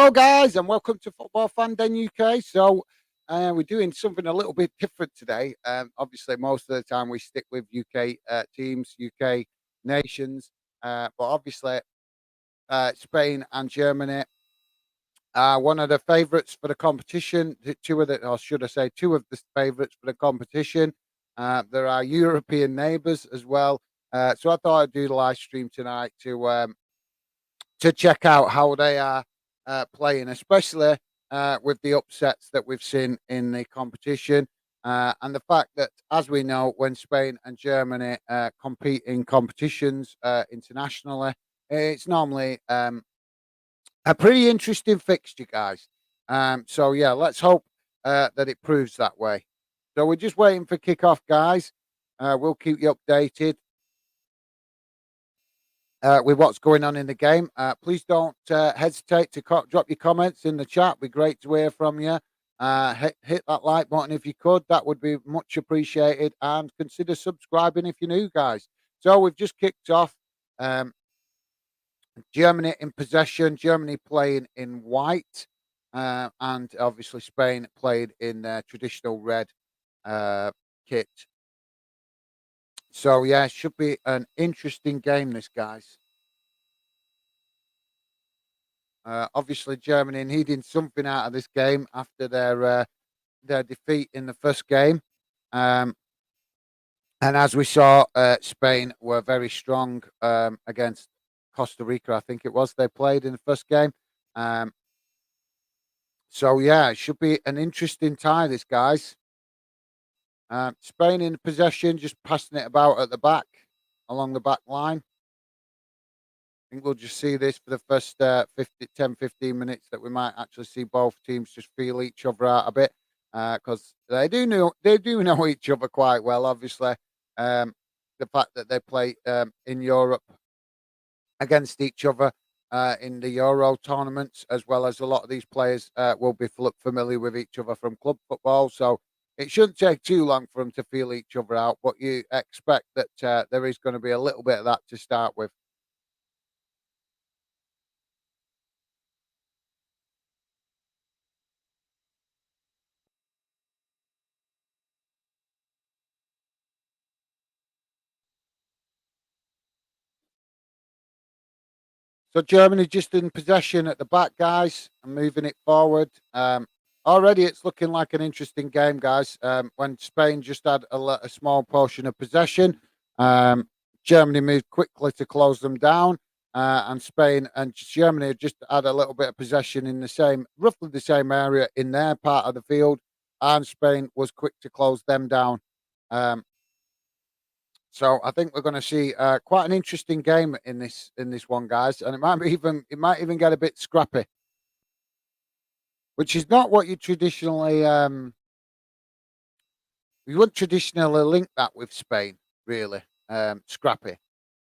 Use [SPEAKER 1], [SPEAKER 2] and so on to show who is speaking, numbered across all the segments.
[SPEAKER 1] Hello, guys, and welcome to Football Fan Den UK. We're doing something a little bit different today. Obviously, most of the time we stick with UK teams, UK nations, but obviously, Spain and Germany are one of the favourites for the competition. Two of the, or should I say, two of the favourites for the competition. There are European neighbours as well. So I thought I'd do the live stream tonight to check out how they are playing, especially with the upsets that we've seen in the competition. And the fact that, as we know, when Spain and Germany compete in competitions internationally, it's normally a pretty interesting fixture, guys. So let's hope that it proves that way. So we're just waiting for kickoff, guys. We'll keep you updated with what's going on in the game. Please don't hesitate to drop your comments in the chat. Be great to hear from you. Hit that like button if you could. That would be much appreciated. And consider subscribing if you're new, guys. So we've just kicked off. Germany in possession. Germany playing in white. And obviously Spain played in their traditional red kit. So yeah, it should be an interesting game, this, guys. Obviously, Germany needing something out of this game after their defeat in the first game, and as we saw, Spain were very strong against Costa Rica. I think it was they played in the first game. So yeah, it should be an interesting tie, this, guys. Spain in possession, just passing it about at the back, along the back line. I think we'll just see this for the first 15 minutes, that we might actually see both teams just feel each other out a bit, because they do know each other quite well. Obviously, the fact that they play in Europe against each other in the Euro tournaments, as well as a lot of these players will be familiar with each other from club football. So it shouldn't take too long for them to feel each other out, but you expect that there is going to be a little bit of that to start with. So Germany just in possession at the back, guys, and moving it forward. Already it's looking like an interesting game, guys. When Spain just had a small portion of possession, Germany moved quickly to close them down, and Spain and Germany just had a little bit of possession in roughly the same area in their part of the field, and Spain was quick to close them down. So I think we're going to see quite an interesting game in this one, guys, and it might even get a bit scrappy, which is not what you traditionally you wouldn't traditionally link that with Spain, really, scrappy,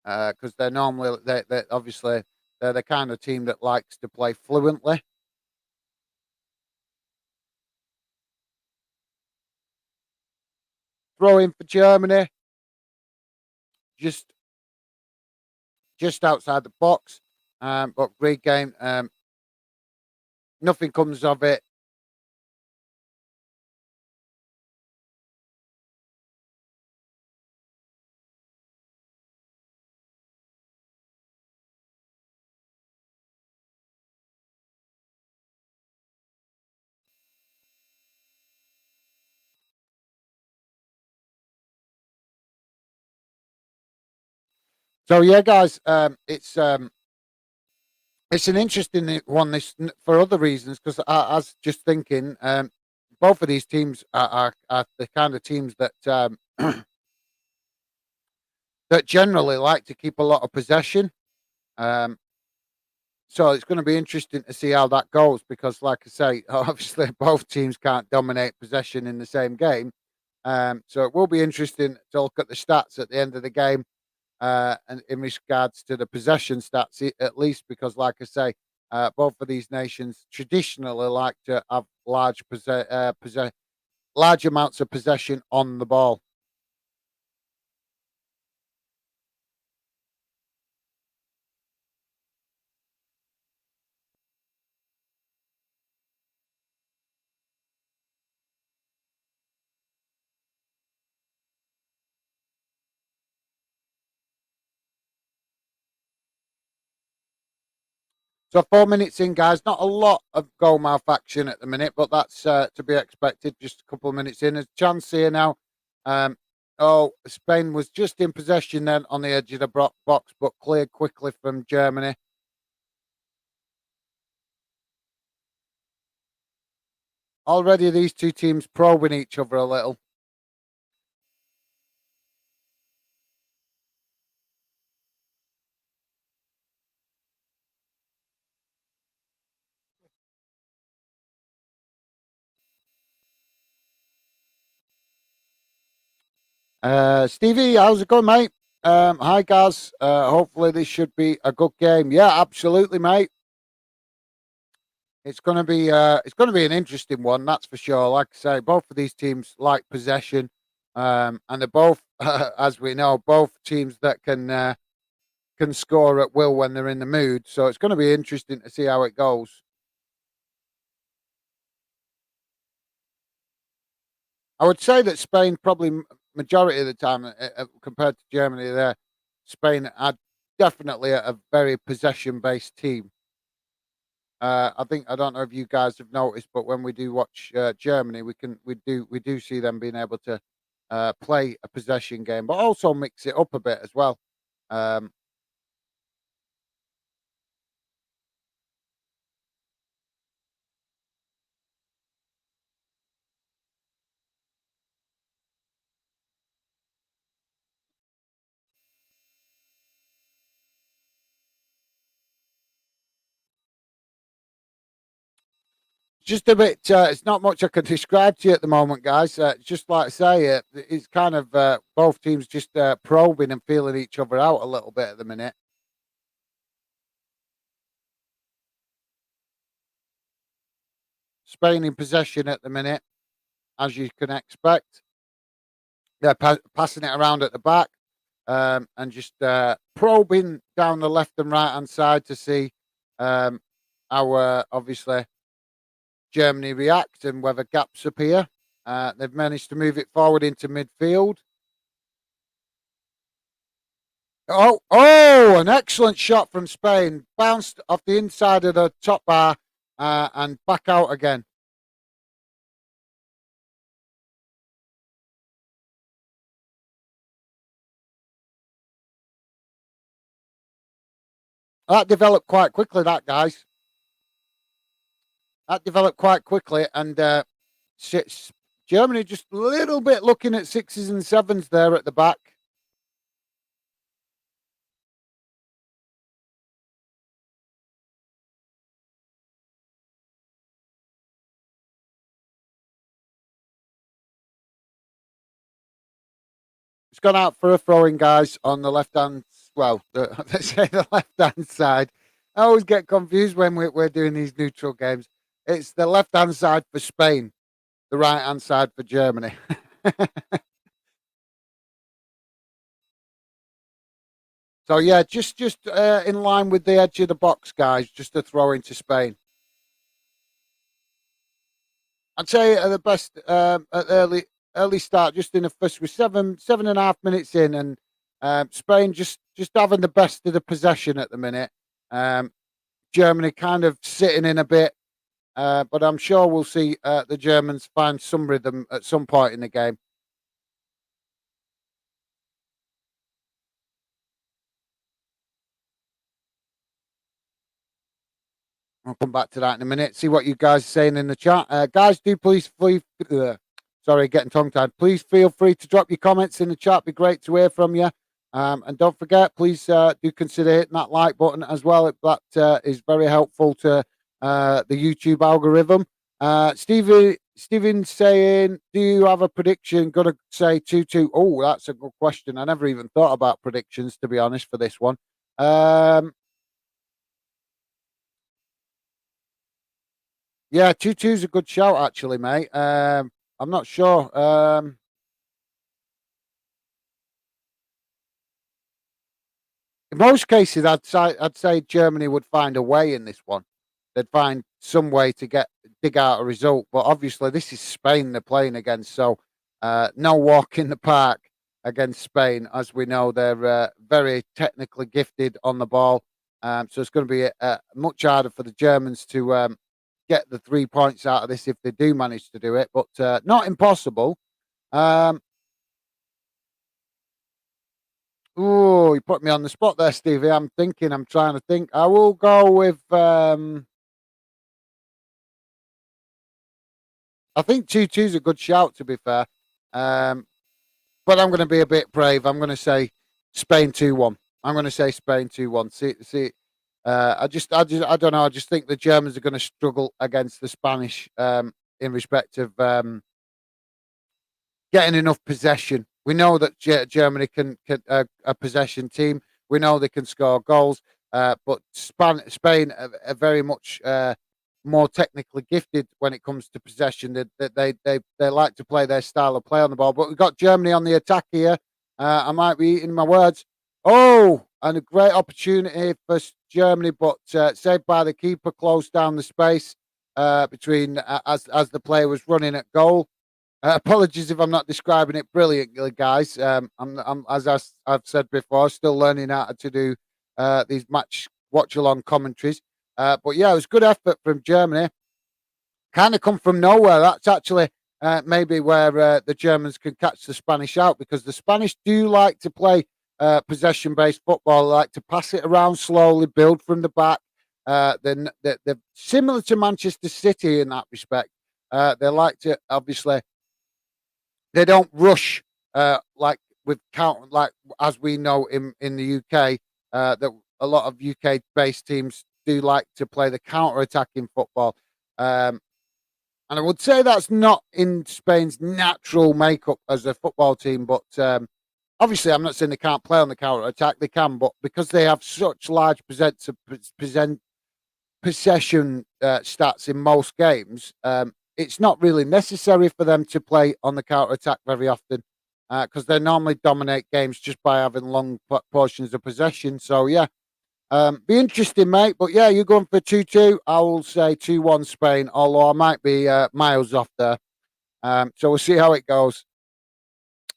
[SPEAKER 1] because they're normally they obviously they're the kind of team that likes to play fluently. Throw in for Germany, just outside the box, but great game. Nothing comes of it. So yeah, guys, it's an interesting one. This for other reasons, because I was just thinking, both of these teams are the kind of teams that that generally like to keep a lot of possession. Um, so it's going to be interesting to see how that goes, because, like I say, obviously both teams can't dominate possession in the same game. So it will be interesting to look at the stats at the end of the game, and in regards to the possession stats, at least, because, like I say, both of these nations traditionally like to have large amounts of possession on the ball. So 4 minutes in, guys. Not a lot of goal mouth action at the minute, but that's to be expected. Just a couple of minutes in. There's a chance here now. Um, Spain was just in possession then on the edge of the box, but cleared quickly from Germany. Already these two teams probing each other a little. Stevie, how's it going, mate? Hi, guys. Hopefully this should be a good game. Yeah, absolutely, mate. It's going to be an interesting one, that's for sure. Like I say, both of these teams like possession, and they're both, as we know, both teams that can score at will when they're in the mood. So it's going to be interesting to see how it goes. I would say that Spain probably majority of the time compared to Germany, there Spain are definitely a very possession based team. I think I don't know if you guys have noticed, but when we do watch Germany, we do see them being able to play a possession game, but also mix it up a bit as well. Um, just a bit. It's not much I can describe to you at the moment, guys. Just like I say, it's kind of both teams just probing and feeling each other out a little bit at the minute. Spain in possession at the minute, as you can expect. They're passing it around at the back, and just probing down the left and right hand side to see um, how obviously Germany react and whether gaps appear. They've managed to move it forward into midfield. An excellent shot from Spain. Bounced off the inside of the top bar and back out again. That developed quite quickly, that, guys. That developed quite quickly. And Germany just a little bit looking at sixes and sevens there at the back. It's gone out for a throwing, guys, on the left hand. Well, let's say the left hand side. I always get confused when we're doing these neutral games. It's the left hand side for Spain, the right hand side for Germany. So yeah, just in line with the edge of the box, guys. Just a throw into Spain. I'd say at the best at early start, just in the first, we're 7.5 minutes in, and Spain just having the best of the possession at the minute. Um, Germany kind of sitting in a bit, but I'm sure we'll see the Germans find some rhythm at some point in the game. I'll come back to that in a minute. See what you guys are saying in the chat. Guys, do please, sorry, getting tongue tied. Please feel free to drop your comments in the chat. Be great to hear from you. And don't forget, please do consider hitting that like button as well. That is very helpful to the YouTube algorithm. Stephen saying, do you have a prediction? Got to say 2-2. Oh, that's a good question. I never even thought about predictions, to be honest, for this one. Yeah, 2-2 is a good shout, actually, mate. I'm not sure. In most cases, I'd say Germany would find a way in this one. They'd find some way to dig out a result. But obviously, this is Spain they're playing against, so no walk in the park against Spain. As we know, they're very technically gifted on the ball. So it's going to be much harder for the Germans to get the 3 points out of this if they do manage to do it, but not impossible. Um, oh, you put me on the spot there, Stevie. I'm thinking. I'm trying to think. I will go with. I think 2-2 is a good shout. To be fair, um, but I'm going to be a bit brave. I'm going to say Spain 2-1. I'm going to say Spain 2-1. See. I don't know. I just think the Germans are going to struggle against the Spanish in respect of getting enough possession. We know that Germany can a possession team. We know they can score goals, but Spain are very much more technically gifted when it comes to possession. They like to play their style of play on the ball. But we've got Germany on the attack here. I might be eating my words. Oh, and a great opportunity for Germany, but saved by the keeper, closed down the space between as the player was running at goal. Apologies if I'm not describing it brilliantly, guys. As I've said before, still learning how to do these match watch along commentaries. But yeah, it was good effort from Germany. Kind of come from nowhere. That's actually maybe where the Germans can catch the Spanish out, because the Spanish do like to play possession-based football. They like to pass it around slowly, build from the back. They're similar to Manchester City in that respect. They like to obviously they don't rush like with count like as we know in the UK that a lot of UK based teams do like to play the counter attacking football. And I would say that's not in Spain's natural makeup as a football team, but obviously I'm not saying they can't play on the counter attack. They can, but because they have such large possession stats in most games, it's not really necessary for them to play on the counter attack very often because they normally dominate games just by having long portions of possession. So yeah, be interesting, mate. But yeah, you're going for 2-2. I will say 2-1 Spain, although I might be miles off there. So we'll see how it goes.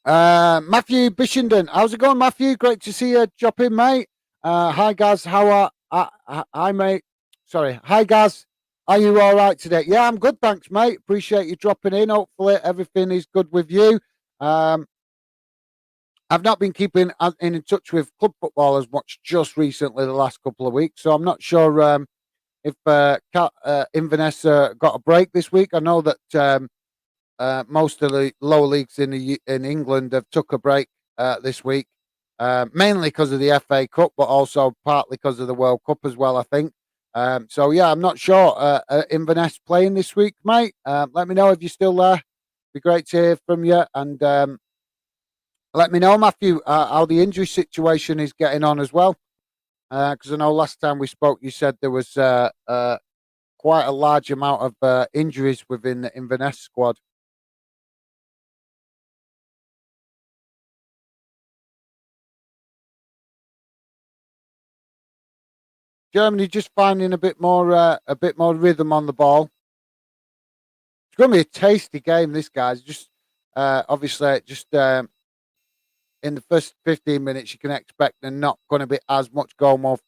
[SPEAKER 1] Matthew Bishenden, how's it going, Matthew? Great to see you drop in, mate. Hi, guys. How are? Hi, mate. Sorry. Hi, guys. Are you all right today? Yeah, I'm good, thanks, mate. Appreciate you dropping in. Hopefully, everything is good with you. I've not been keeping in touch with club football as much just recently, the last couple of weeks, so I'm not sure if Inverness got a break this week. I know that most of the lower leagues in England have took a break this week, mainly because of the FA Cup, but also partly because of the World Cup as well, I think. So yeah, I'm not sure. Inverness playing this week, mate. Let me know if you're still there. Be great to hear from you, and let me know, Matthew, how the injury situation is getting on as well. Because I know last time we spoke, you said there was quite a large amount of injuries within the Inverness squad. Germany just finding a bit more rhythm on the ball. It's going to be a tasty game. This guys just obviously just in the first 15 minutes you can expect they're not going to be as much goal mouth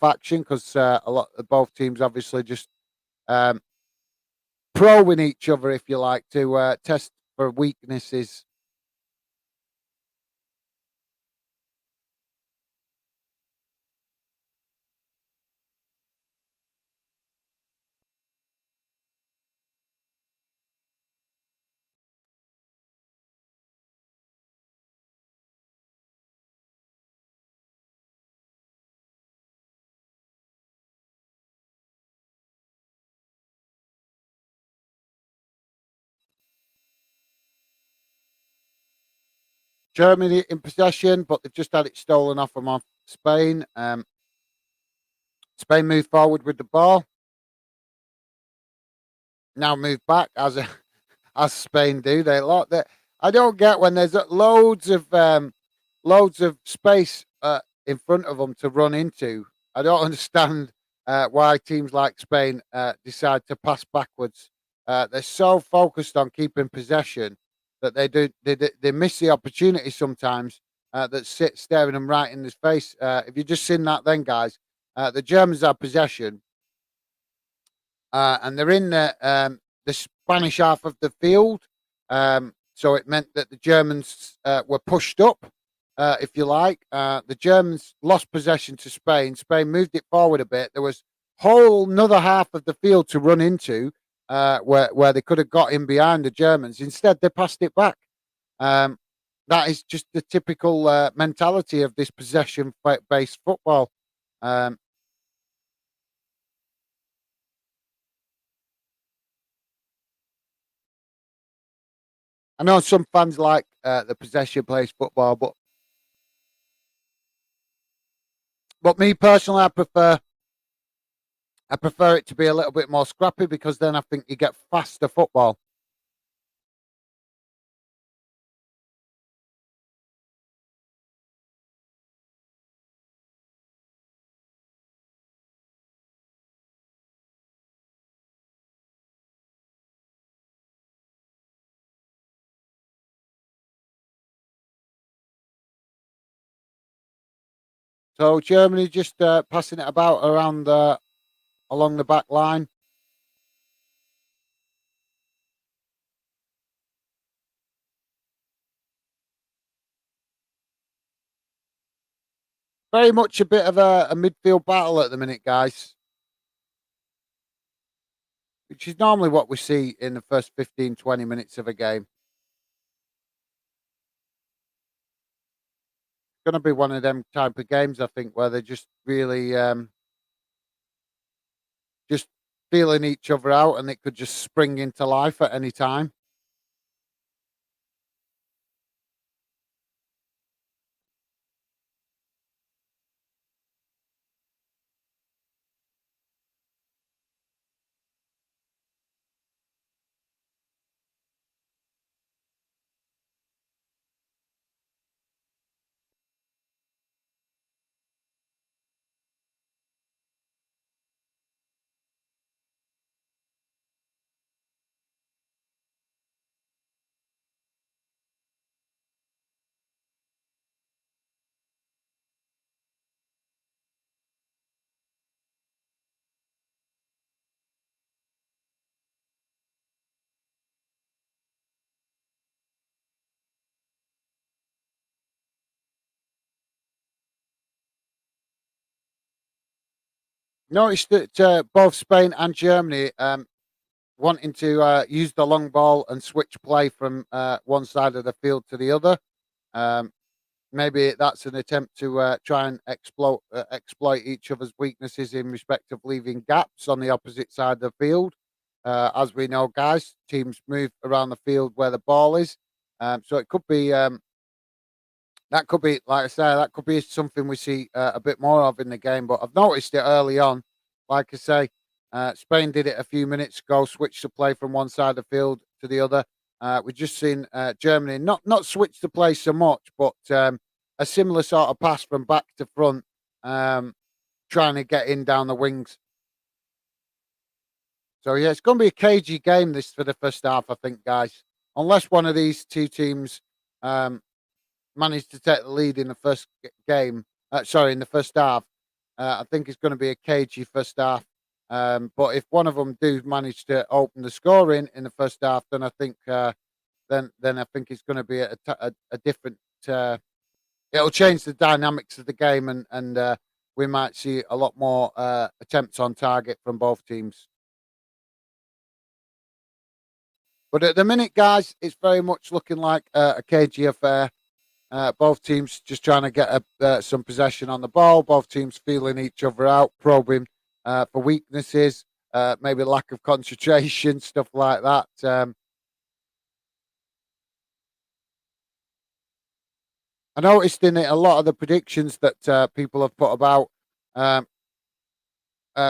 [SPEAKER 1] action because a lot of both teams obviously just um, probing each other, if you like, to test for weaknesses. Germany in possession, but they've just had it stolen off them off Spain. Spain moved forward with the ball. Now move back as Spain do. They lot that I don't get when there's loads of space in front of them to run into. I don't understand why teams like Spain decide to pass backwards. They're so focused on keeping possession that they miss the opportunity sometimes that sit staring them right in the face. If you just seen that, then guys, the Germans have possession, and they're in the Spanish half of the field. So it meant that the Germans were pushed up, if you like. The Germans lost possession to Spain. Spain moved it forward a bit. There was whole another half of the field to run into, where they could have got in behind the Germans. Instead, they passed it back. Um, that is just the typical mentality of this possession-based football. Um, I know some fans like the possession-based football, but me personally, I prefer it to be a little bit more scrappy because then I think you get faster football. So Germany just passing it about around along the back line. Very much a bit of a midfield battle at the minute, guys, which is normally what we see in the first 15, 20 minutes of a game. Going to be one of them type of games, I think, where they're just really just feeling each other out, and it could just spring into life at any time. Noticed that both Spain and Germany wanting to use the long ball and switch play from one side of the field to the other. Um, Maybe that's an attempt to try and exploit each other's weaknesses in respect of leaving gaps on the opposite side of the field. As we know, guys, teams move around the field where the ball is, so it could be that could be, like I say, that could be something we see a bit more of in the game. But I've noticed it early on. Like I say, Spain did it a few minutes ago, switched the play from one side of the field to the other. We've just seen Germany not switch the play so much, but a similar sort of pass from back to front, um, trying to get in down the wings. So yeah, it's going to be a cagey game this for the first half, I think, guys. Unless one of these two teams um, managed to take the lead in the first game. Sorry, in the first half. I think it's going to be a cagey first half. But if one of them do manage to open the scoring in the first half, then I think then I think it's going to be a different. It'll change the dynamics of the game, and we might see a lot more attempts on target from both teams. But at the minute, guys, it's very much looking like a cagey affair. Both teams just trying to get some possession on the ball. Both teams feeling each other out, probing for weaknesses, maybe lack of concentration, stuff like that. I noticed in it a lot of the predictions that people have put about um,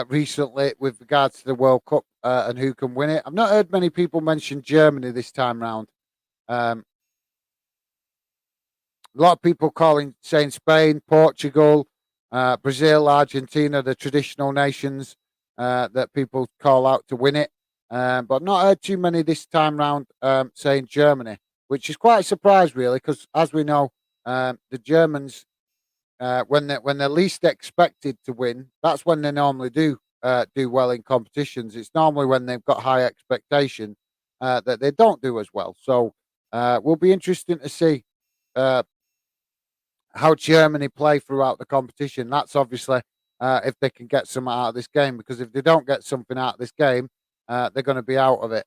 [SPEAKER 1] recently with regards to the World Cup and who can win it. I've not heard many people mention Germany this time round. Um, a lot of people saying Spain, Portugal, Brazil, Argentina, the traditional nations that people call out to win it. But I've not heard too many this time round saying Germany, which is quite a surprise, really, because as we know, the Germans, when they're least expected to win, that's when they normally do well in competitions. It's normally when they've got high expectation that they don't do as well. So will be interesting to see uh, how Germany play throughout the competition. That's obviously if they can get something out of this game, because if they don't get something out of this game, they're going to be out of it.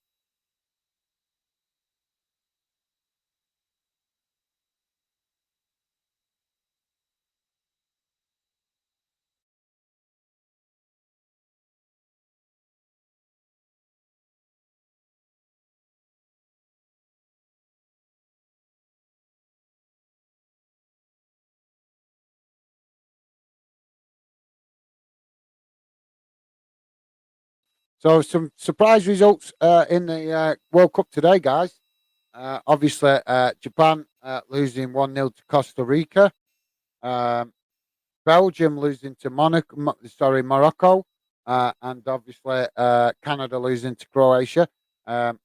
[SPEAKER 1] So some surprise results in the World Cup today, guys. Obviously, Japan losing 1-0 to Costa Rica. Um, Belgium losing to Morocco. And obviously Canada losing to Croatia. Um,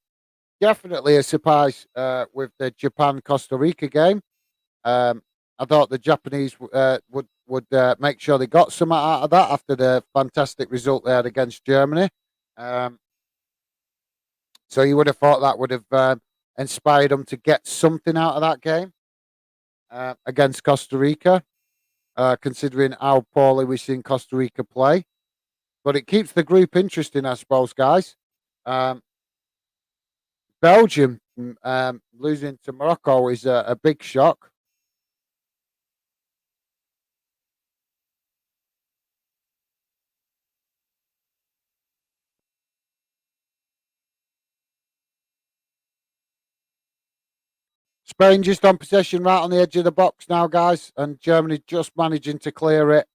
[SPEAKER 1] Definitely a surprise with the Japan Costa Rica game. Um, I thought the Japanese would make sure they got something out of that after the fantastic result they had against Germany. Um, so you would have thought that would have inspired them to get something out of that game against Costa Rica, considering how poorly we've seen Costa Rica play. But it keeps the group interesting, I suppose, guys. Um, Belgium losing to Morocco is a big shock. Spain just on possession right on the edge of the box now, guys, and Germany just managing to clear it.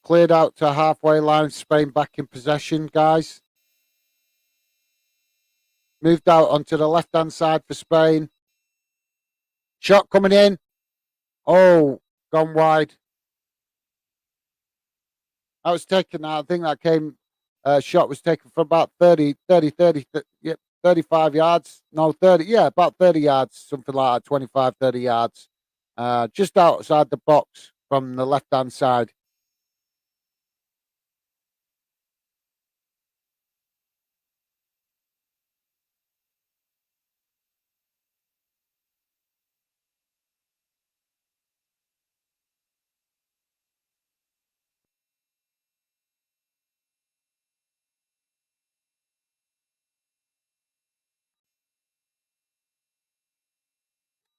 [SPEAKER 1] Cleared out to halfway line. Spain back in possession, guys. Moved out onto the left hand side for Spain. Shot coming in. Oh, gone wide. That was taken. I think that came. Shot was taken from about 35 yards. No, 30. Yeah, about 30 yards, something like that. 25, 30 yards. Just outside the box from the left hand side.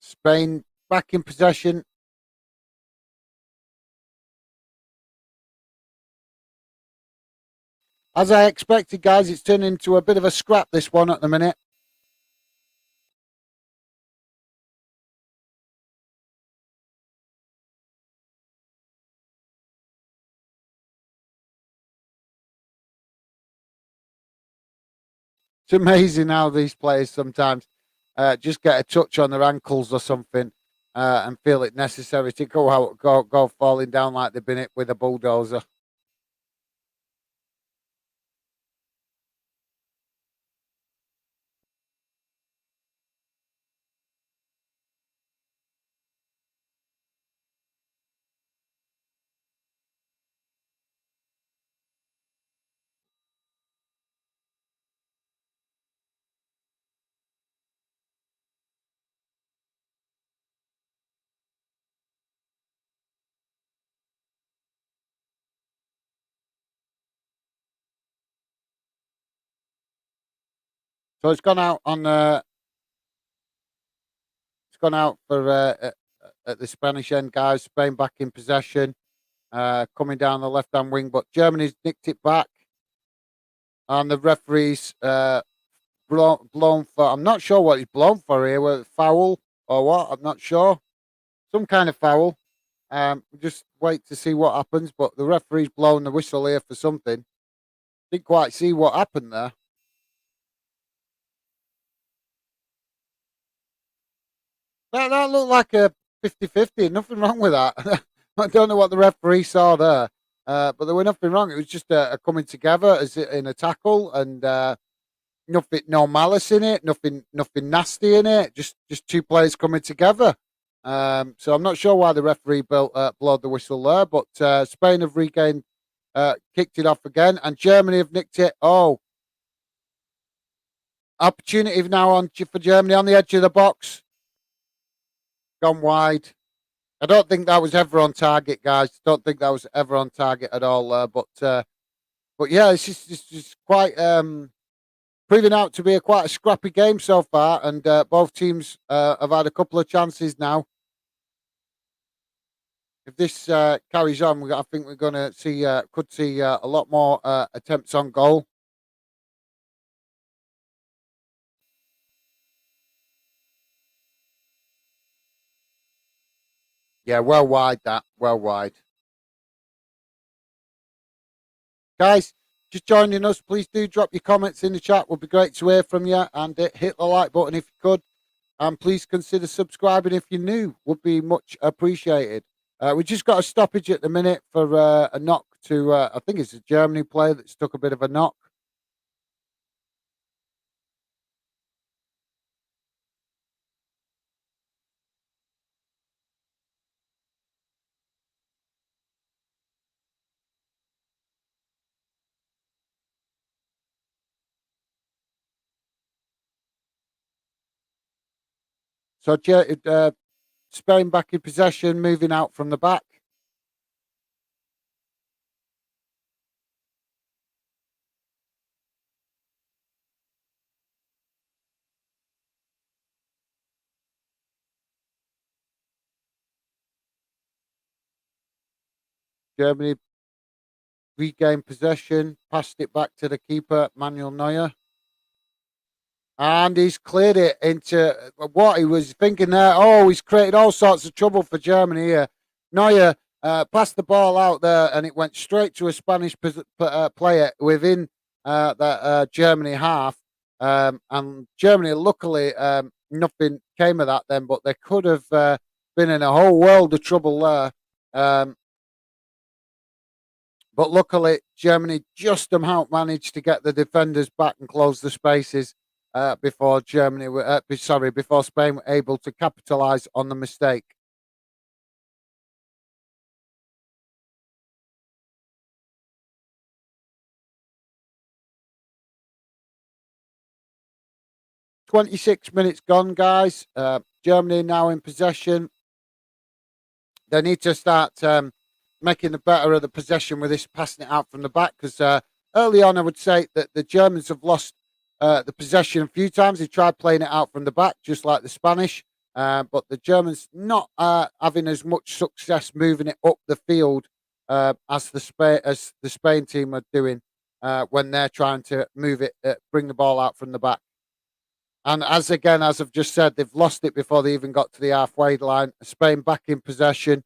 [SPEAKER 1] Spain back in possession. As I expected, guys, it's turned into a bit of a scrap, this one, at the minute. It's amazing how these players sometimes just get a touch on their ankles or something and feel it necessary to go falling down like they've been hit with a bulldozer. So it's gone out on. It's gone out for at the Spanish end, guys. Spain back in possession, coming down the left hand wing, but Germany's nicked it back, and the referees blown for. I'm not sure what he's blown for here. Whether foul or what? I'm not sure. Some kind of foul. Just wait to see what happens. But the referee's blown the whistle here for something. Didn't quite see what happened there. That looked like a 50-50. Nothing wrong with that. I don't know what the referee saw there. But there was nothing wrong. It was just a coming together as in a tackle, and nothing, no malice in it, nothing nasty in it. Just two players coming together. So I'm not sure why the referee blowed the whistle there, but Spain have regained, kicked it off again, and Germany have nicked it. Oh, opportunity now for Germany on the edge of the box, gone wide. I don't think that was ever on target, guys. Don't think that was ever on target at all. But yeah, it's just quite proving out to be quite a scrappy game so far, and both teams have had a couple of chances now. If this carries on, I think we're going to see could see a lot more attempts on goal. Yeah, well wide that, well wide. Guys, just joining us, please do drop your comments in the chat. Would be great to hear from you, and hit the like button if you could. And please consider subscribing if you're new. Would be much appreciated. We just got a stoppage at the minute for a knock to, I think it's a Germany player that's took a bit of a knock. So Spain back in possession, moving out from the back. Germany regained possession, passed it back to the keeper, Manuel Neuer. And he's cleared it into what he was thinking there. Oh, he's created all sorts of trouble for Germany here. Neuer passed the ball out there, and it went straight to a Spanish player within that Germany half. And Germany, luckily, nothing came of that then, but they could have been in a whole world of trouble there. But luckily, Germany just about managed to get the defenders back and close the spaces before before Spain were able to capitalise on the mistake. "26 minutes gone, guys. Germany now in possession. They need to start making the better of the possession with this passing it out from the back, because early on I would say that the Germans have lost the possession a few times. They tried playing it out from the back, just like the Spanish, but the Germans not having as much success moving it up the field as the Spain team are doing when they're trying to move it, bring the ball out from the back. And as I've just said, they've lost it before they even got to the halfway line. Spain back in possession.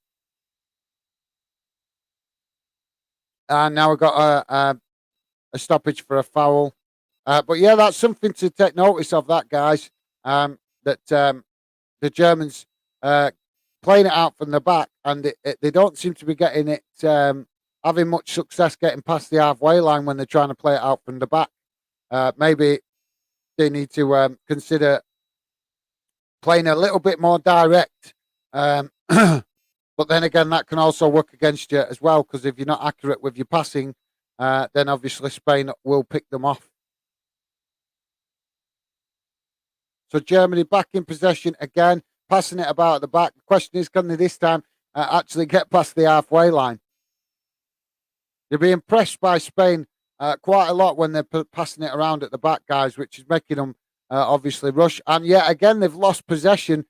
[SPEAKER 1] And now we've got a stoppage for a foul. But yeah, that's something to take notice of, that, guys. That the Germans playing it out from the back, and they don't seem to be getting it, having much success getting past the halfway line when they're trying to play it out from the back. Maybe they need to consider playing a little bit more direct. But then again, that can also work against you as well, because if you're not accurate with your passing, then obviously Spain will pick them off. So Germany back in possession again, passing it about at the back. The question is, can they this time actually get past the halfway line? They'll be impressed by Spain quite a lot when they're passing it around at the back, guys, which is making them obviously rush. And yet again, they've lost possession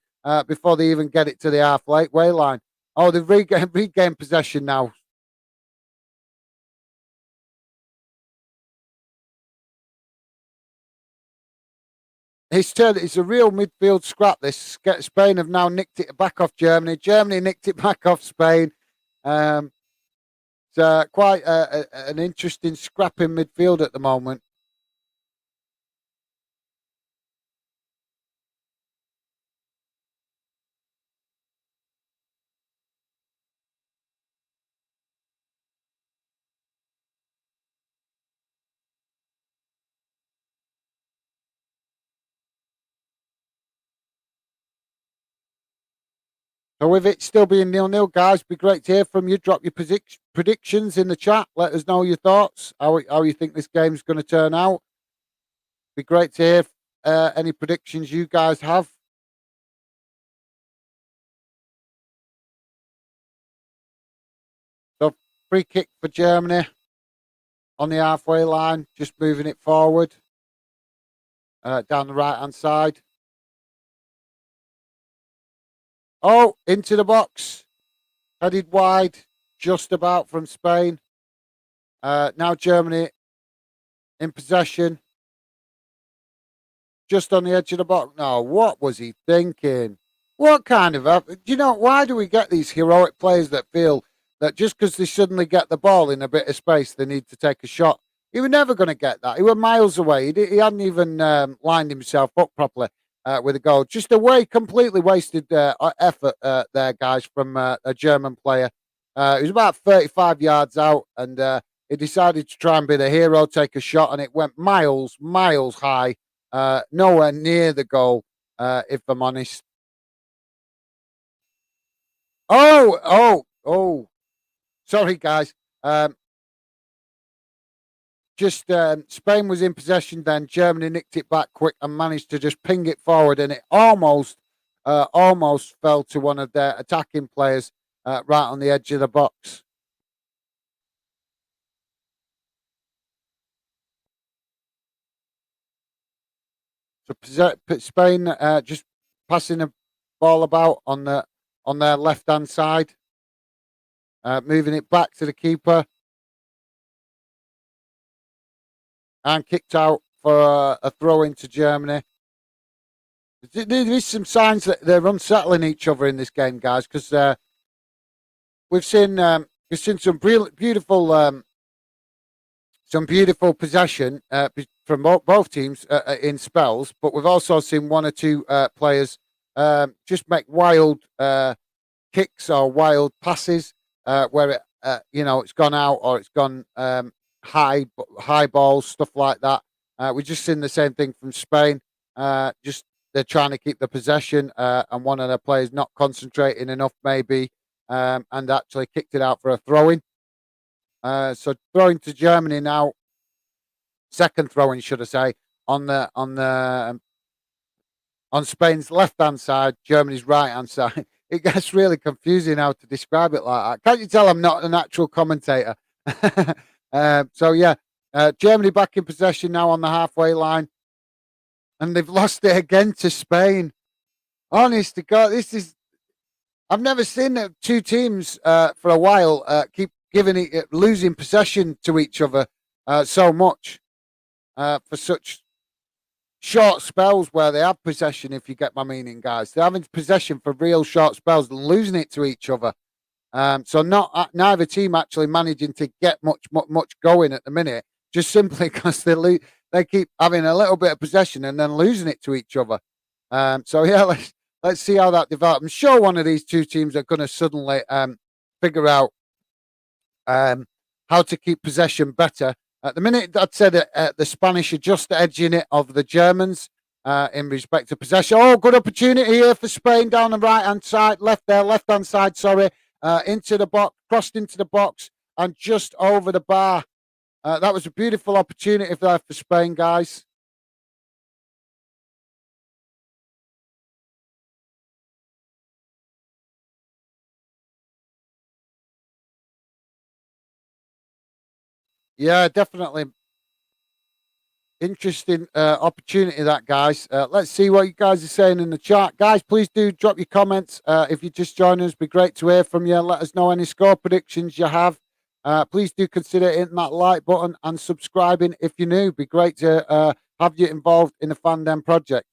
[SPEAKER 1] before they even get it to the halfway line. Oh, they've regained possession now. It's a real midfield scrap. This Spain have now nicked it back off Germany. Germany nicked it back off Spain. It's quite an interesting scrap in midfield at the moment. So with it still being 0-0, guys, be great to hear from you. Drop your predictions in the chat. Let us know your thoughts, how you think this game's going to turn out. Be great to hear any predictions you guys have. So free kick for Germany on the halfway line, just moving it forward down the right-hand side. Oh, into the box. Headed wide, just about from Spain. Now Germany in possession. Just on the edge of the box. No, what was he thinking? What kind of... Do you know, why do we get these heroic players that feel that just because they suddenly get the ball in a bit of space, they need to take a shot? He was never going to get that. He was miles away. He hadn't even lined himself up properly with a goal. Just completely wasted effort there, guys, from a German player. He was about 35 yards out, and he decided to try and be the hero, take a shot, and it went miles, miles high. Nowhere near the goal, if I'm honest. Oh. Sorry, guys. Spain was in possession then. Germany nicked it back quick and managed to just ping it forward, and it almost fell to one of their attacking players right on the edge of the box. So Spain just passing the ball about on their left-hand side, moving it back to the keeper, and kicked out for a throw into Germany. There is some signs that they're unsettling each other in this game, guys, because we've seen some beautiful possession from both teams in spells, but we've also seen one or two players just make wild kicks or wild passes where it's gone out or it's gone high balls, stuff like that. We've just seen the same thing from Spain. Just they're trying to keep the possession, and one of the players not concentrating enough, maybe, and actually kicked it out for a throw-in. So throwing to Germany now. Second throw-in, should I say, on Spain's left-hand side, Germany's right-hand side. It gets really confusing how to describe it like that. Can't you tell I'm not an actual commentator? Germany back in possession now on the halfway line. And they've lost it again to Spain. Honest to God, I've never seen two teams for a while keep losing possession to each other so much for such short spells where they have possession, if you get my meaning, guys. They're having possession for real short spells and losing it to each other. So neither team actually managing to get much going at the minute, just simply because they keep having a little bit of possession and then losing it to each other. Let's see how that develops. I'm sure one of these two teams are going to suddenly figure out how to keep possession better. At the minute, I'd say that the Spanish are just edging it of the Germans in respect to possession. Oh, good opportunity here for Spain down the right-hand side, left-hand side, into the box, crossed into the box and just over the bar. That was a beautiful opportunity there for Spain, guys. Yeah, definitely. Interesting opportunity, that, guys. Let's see what you guys are saying in the chat. Guys, please do drop your comments. If you just joined us, it'd be great to hear from you. Let us know any score predictions you have. Please do consider hitting that like button and subscribing if you're new. It'd be great to have you involved in the Fandom project.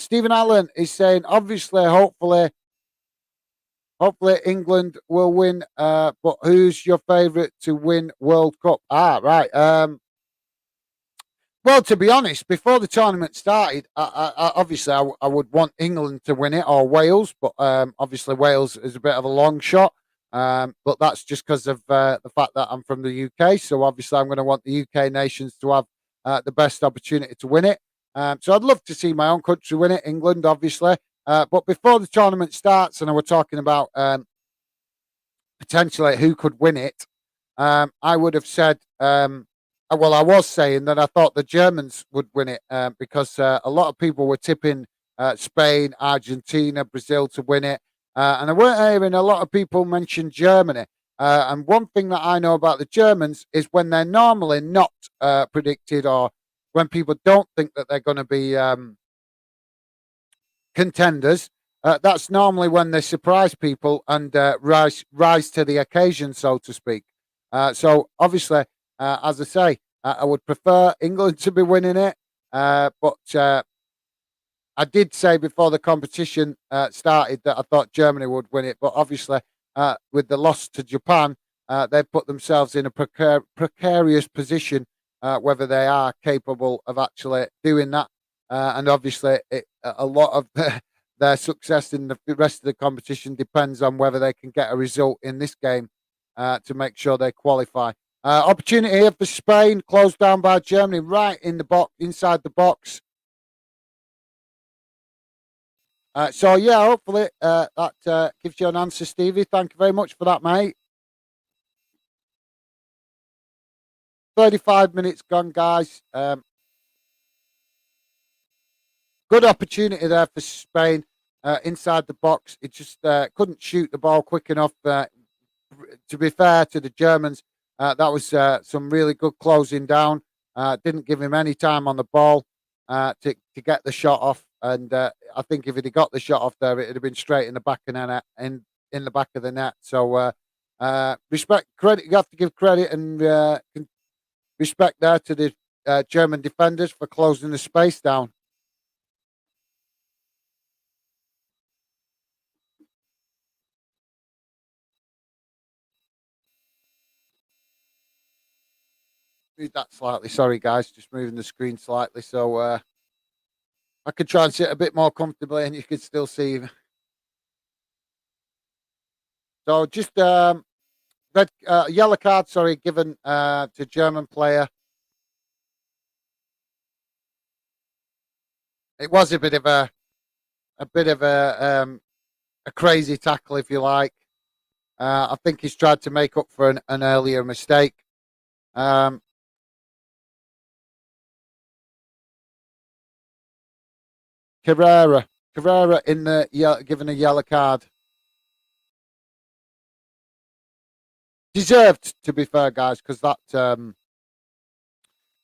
[SPEAKER 1] Stephen Allen is saying, obviously, hopefully England will win. But who's your favourite to win World Cup? Right. Well, to be honest, before the tournament started, I would want England to win it or Wales, but obviously Wales is a bit of a long shot. But that's just because of the fact that I'm from the UK. So obviously I'm going to want the UK nations to have the best opportunity to win it. So I'd love to see my own country win it, England, obviously. But before the tournament starts, and I were talking about potentially who could win it, I would have said, well, I was saying that I thought the Germans would win it because a lot of people were tipping Spain, Argentina, Brazil to win it. And I weren't hearing a lot of people mention Germany. And one thing that I know about the Germans is when they're normally not predicted, or when people don't think that they're going to be contenders, that's normally when they surprise people and rise to the occasion, so to speak. So obviously, as I say, I would prefer England to be winning it, but I did say before the competition started that I thought Germany would win it. But obviously, with the loss to Japan, they put themselves in a precarious position, whether they are capable of actually doing that. And obviously, a lot of their success in the rest of the competition depends on whether they can get a result in this game to make sure they qualify. Opportunity here for Spain, closed down by Germany, right in the box, inside the box. So yeah, hopefully that gives you an answer, Stevie. Thank you very much for that, mate. 35 minutes gone, guys. Good opportunity there for Spain inside the box. It just couldn't shoot the ball quick enough. To be fair to the Germans, that was some really good closing down. Didn't give him any time on the ball to get the shot off. And I think if he'd got the shot off there, it'd have been straight in the back of the net. In the back of the net. So respect, credit. You have to give credit and respect there to the German defenders for closing the space down. Move that slightly. Sorry, guys, just moving the screen slightly so I could try and sit a bit more comfortably, and you could still see. So just red, yellow card. Sorry, given to German player. It was a crazy tackle, if you like. I think he's tried to make up for an earlier mistake. Um, Carrera in the given a yellow card. Deserved, to be fair, guys, because that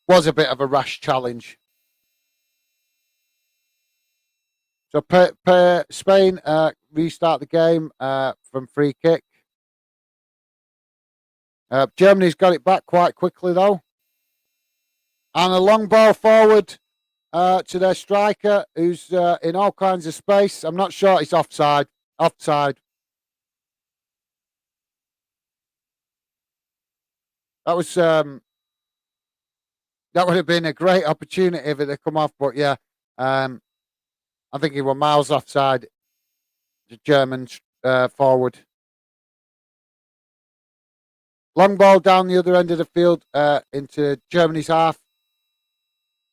[SPEAKER 1] was a bit of a rash challenge. So Spain restart the game from free kick. Germany's got it back quite quickly, though. And a long ball forward to their striker, who's in all kinds of space. I'm not sure it's offside. Offside. That was that would have been a great opportunity if it had come off, but yeah, I think he was miles offside. The German forward. Long ball down the other end of the field into Germany's half.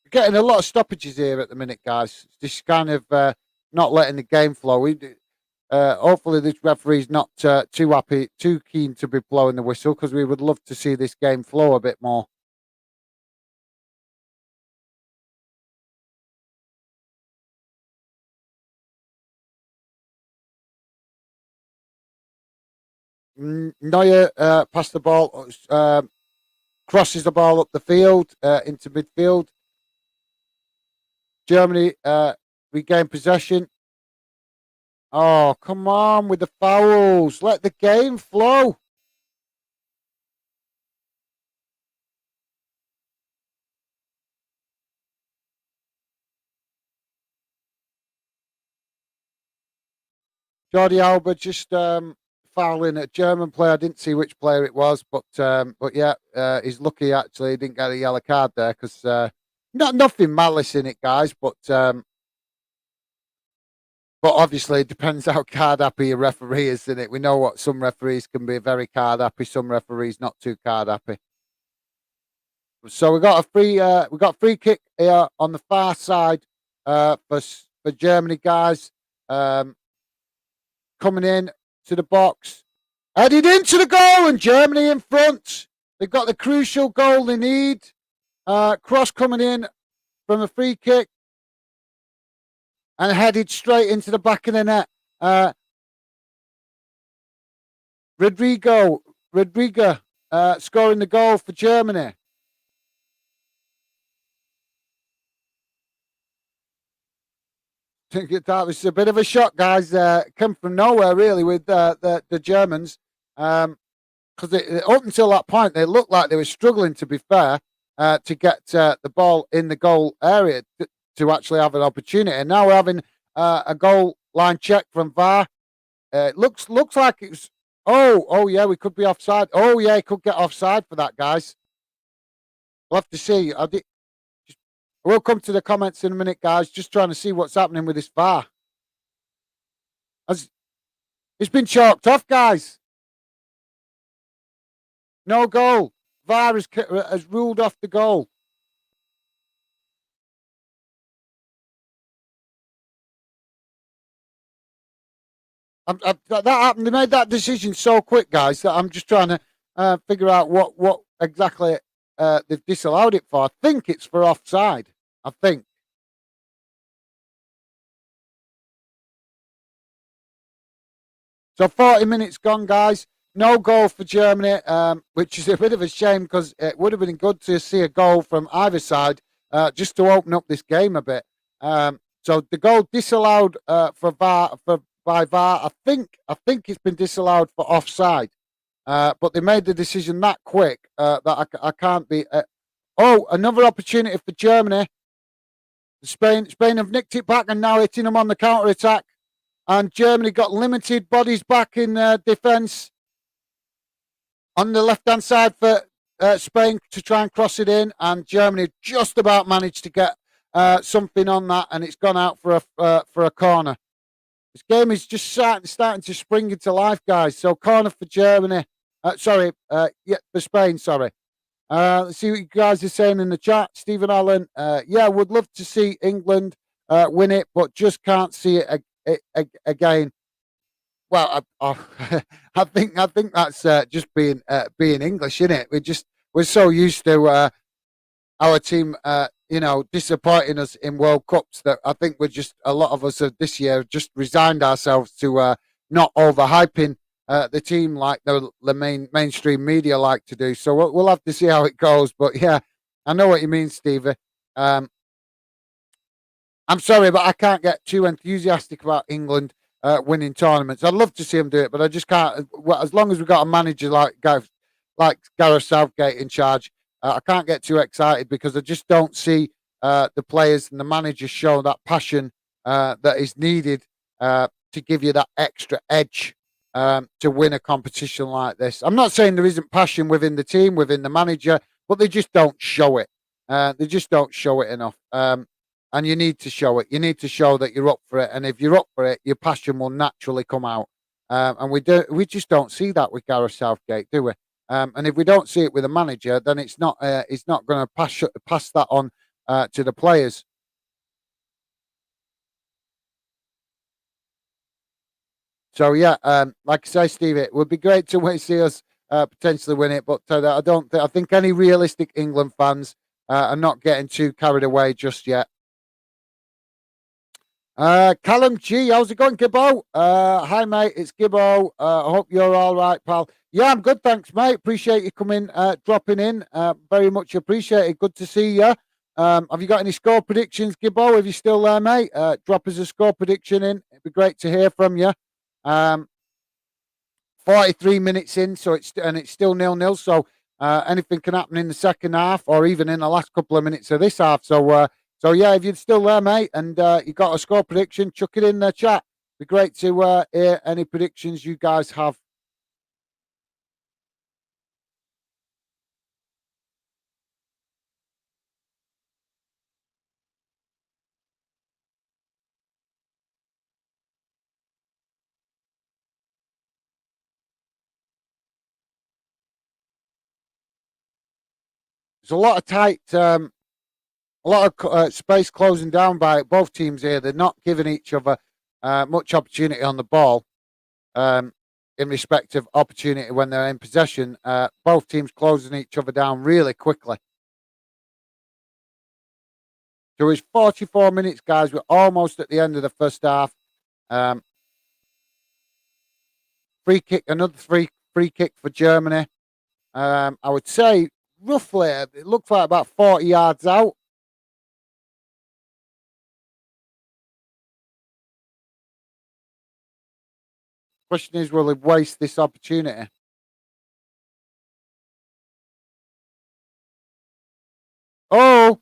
[SPEAKER 1] We're getting a lot of stoppages here at the minute, guys. Just kind of not letting the game flow. Hopefully, this referee's not too happy, too keen to be blowing the whistle, because we would love to see this game flow a bit more. Neuer passed the ball, crosses the ball up the field into midfield. Germany regain possession. Oh, come on with the fouls. Let the game flow. Jordi Alba just fouling a German player. I didn't see which player it was, but yeah, he's lucky actually he didn't get a yellow card there, because nothing malice in it, guys, but obviously it depends how card happy a referee is in it. We know what some referees can be very card happy, some referees not too card happy. So we got free kick here on the far side for Germany, guys. Um, coming in to the box, headed into the goal, and Germany in front. They've got the crucial goal they need. Cross coming in from a free kick and headed straight into the back of the net. Rodrigo scoring the goal for Germany. I think that was a bit of a shock, guys. Come from nowhere, really, with the Germans. Because up until that point, they looked like they were struggling, to be fair, to get the ball in the goal area to actually have an opportunity. And now we're having a goal line check from VAR. It looks like it was. Oh yeah, we could be offside. Oh yeah, he could get offside for that, guys. We'll have to see. We'll come to the comments in a minute, guys. Just trying to see what's happening with this VAR. It's been chalked off, guys. No goal. VAR has ruled off the goal. That happened. They made that decision so quick, guys, that I'm just trying to figure out what exactly they've disallowed it for. I think it's for offside. I think. So 40 minutes gone, guys. No goal for Germany, which is a bit of a shame because it would have been good to see a goal from either side just to open up this game a bit. So the goal disallowed by VAR. I think it's been disallowed for offside, but they made the decision that quick that I can't be. Another opportunity for Germany. Spain have nicked it back and now hitting them on the counter attack. And Germany got limited bodies back in defence on the left-hand side for Spain to try and cross it in. And Germany just about managed to get something on that, and it's gone out for a corner. This game is just starting to spring into life, guys. So corner for Germany. For Spain, sorry. Let's see what you guys are saying in the chat. Stephen Allen, would love to see England win it, but just can't see it again. Well, I think that's just being English, isn't it? We're so used to our team, disappointing us in World Cups that I think a lot of us this year just resigned ourselves to not overhyping the team like the mainstream media like to do. So we'll have to see how it goes. But yeah, I know what you mean, Stevie. I'm sorry, but I can't get too enthusiastic about England winning tournaments. I'd love to see them do it, but I just can't. As long as we've got a manager like Gareth Southgate in charge, I can't get too excited because I just don't see the players and the manager show that passion that is needed to give you that extra edge to win a competition like this. I'm not saying there isn't passion within the team, within the manager, but they just don't show it. They just don't show it enough. And you need to show it. You need to show that you're up for it. And if you're up for it, your passion will naturally come out. And we just don't see that with Gareth Southgate, do we? And if we don't see it with a manager, then it's not going to pass that on to the players. So yeah, like I say, Steve, it would be great to see us potentially win it, but I think any realistic England fans are not getting too carried away just yet. Callum G, how's it going, Gibbo? Hi, mate, it's Gibbo. I hope you're all right, pal. Yeah, I'm good, thanks, mate. Appreciate you coming, dropping in. Very much appreciated. Good to see you. Have you got any score predictions, Gibbo? If you're still there, mate, drop us a score prediction in. It'd be great to hear from you. 43 minutes in, so it's still 0-0. So anything can happen in the second half, or even in the last couple of minutes of this half. So yeah, if you're still there, mate, and you got a score prediction, chuck it in the chat. It'd be great to hear any predictions you guys have. There's a lot of tight, a lot of space closing down by both teams here. They're not giving each other much opportunity on the ball. In respect of opportunity when they're in possession, both teams closing each other down really quickly. So it's 44 minutes, guys. We're almost at the end of the first half. Free kick, another free kick for Germany. I would say roughly, it looks like about 40 yards out. Question is, will he waste this opportunity? Oh,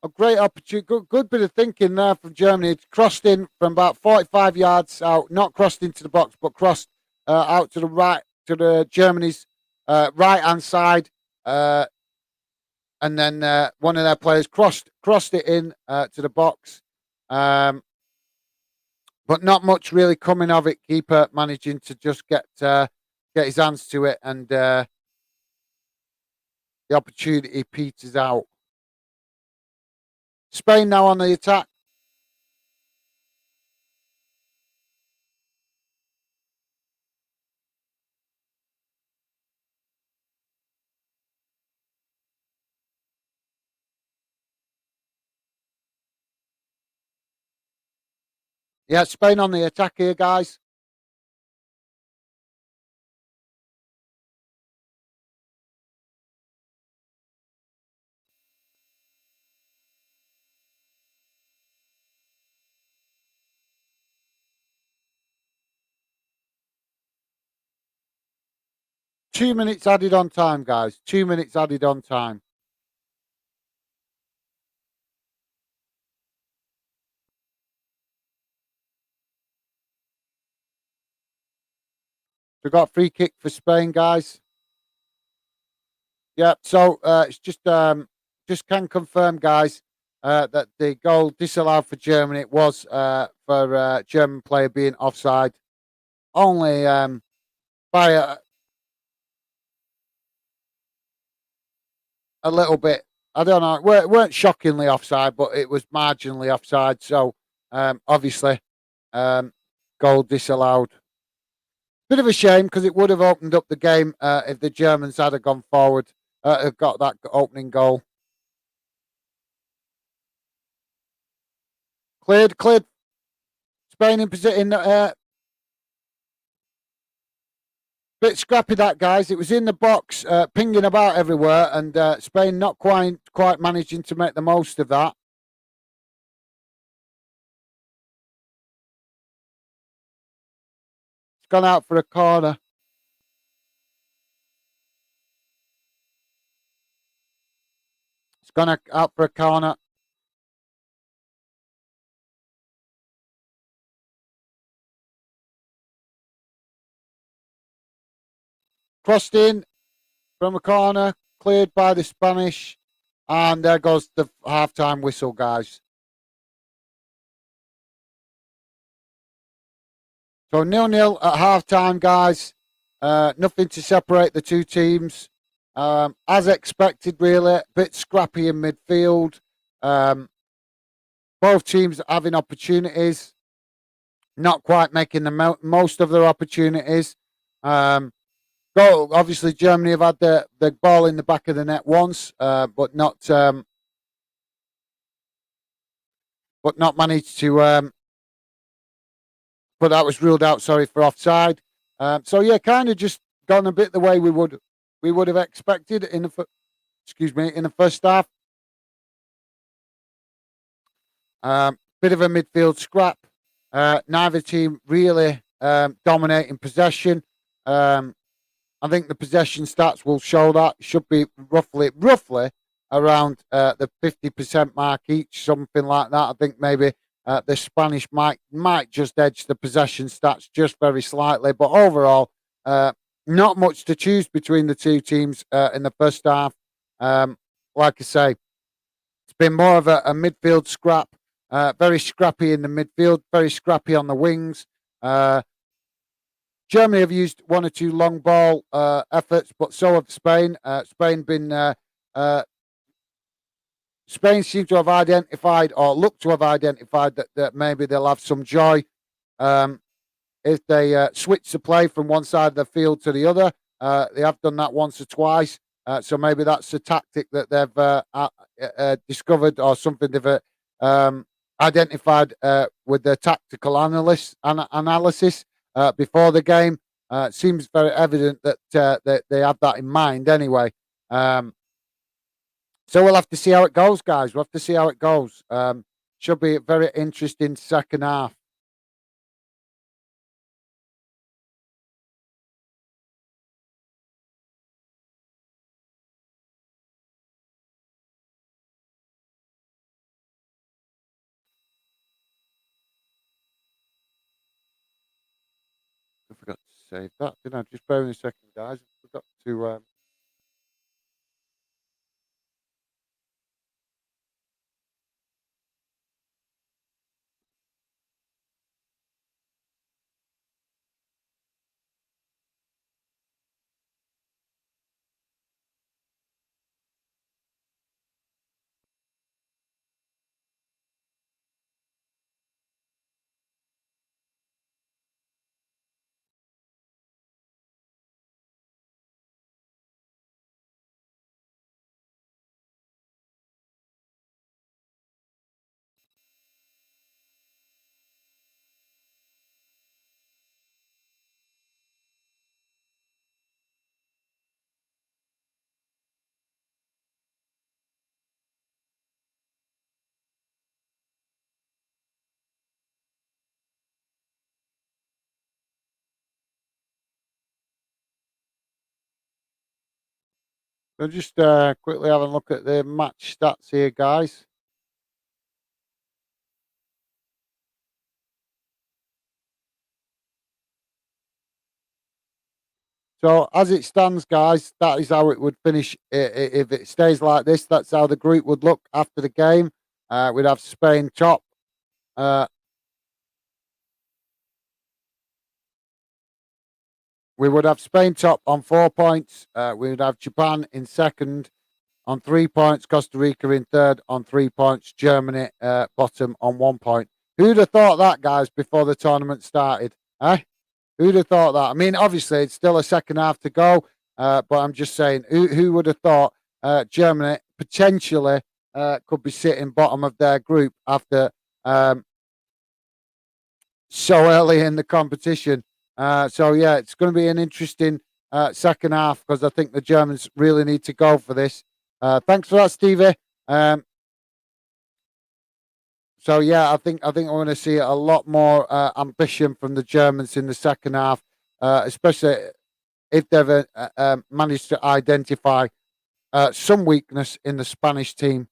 [SPEAKER 1] a great opportunity. Good bit of thinking there from Germany. It's crossed in from about 45 yards out, not crossed into the box, but crossed out to the right, to the Germany's right hand side. And then one of their players crossed it in to the box. But not much really coming of it. Keeper managing to just get his hands to it, and the opportunity peters out. Spain now on the attack. Yeah, Spain on the attack here, guys. Two minutes added on time, guys. 2 minutes added on time. We got free kick for Spain, guys. Yeah, so it's just can confirm, guys, that the goal disallowed for Germany was for German player being offside. Only by a little bit. I don't know. It weren't shockingly offside, but it was marginally offside. So obviously, goal disallowed. Bit of a shame because it would have opened up the game if the Germans had gone forward, got that opening goal. Cleared. Spain in position. Bit scrappy that, guys. It was in the box, pinging about everywhere, and Spain not quite managing to make the most of that. It's gone out for a corner. It's gone out for a corner. Crossed in from a corner, cleared by the Spanish, and there goes the half-time whistle, guys. So 0-0 at half-time, guys. Nothing to separate the two teams. As expected, really. A bit scrappy in midfield. Both teams having opportunities, not quite making the most of their opportunities. Obviously, Germany have had the ball in the back of the net once, but not managed to. But that was ruled out. Sorry, for offside. So yeah, kind of just gone a bit the way we would have expected in the in the first half. Bit of a midfield scrap. Neither team really dominating possession. I think the possession stats will show that. Should be roughly around the 50% mark each, something like that. I think maybe the Spanish might just edge the possession stats just very slightly, but overall, not much to choose between the two teams in the first half. Like I say, it's been more of a midfield scrap. Very scrappy in the midfield, very scrappy on the wings. Germany have used one or two long ball efforts, but so have Spain. Spain Spain seem to have identified or look to have identified that maybe they'll have some joy um, if they switch the play from one side of the field to the other. They have done that once or twice. So maybe that's a tactic that they've discovered or something they've um, identified with their tactical analysis before the game. It seems very evident that they have that in mind anyway. So we'll have to see how it goes, guys. We'll have to see how it goes. Should be a very interesting second half. I forgot to save that, didn't I? Just bear with me a second, guys. I forgot to. So just quickly have a look at the match stats here, guys. So as it stands, guys, that is how it would finish if it stays like this. That's how the group would look after the game. We'd have Spain top. Uh, we would have Spain top on 4 points. We would have Japan in second on 3 points. Costa Rica in third on 3 points. Germany bottom on 1 point. Who'd have thought that, guys, before the tournament started? Eh? Who'd have thought that? I mean, obviously, it's still a second half to go, but I'm just saying, who would have thought Germany potentially could be sitting bottom of their group after so early in the competition? So, yeah, it's going to be an interesting second half because I think the Germans really need to go for this. Thanks for that, Stevie. So yeah, I think we're going to see a lot more ambition from the Germans in the second half, especially if they've managed to identify some weakness in the Spanish team.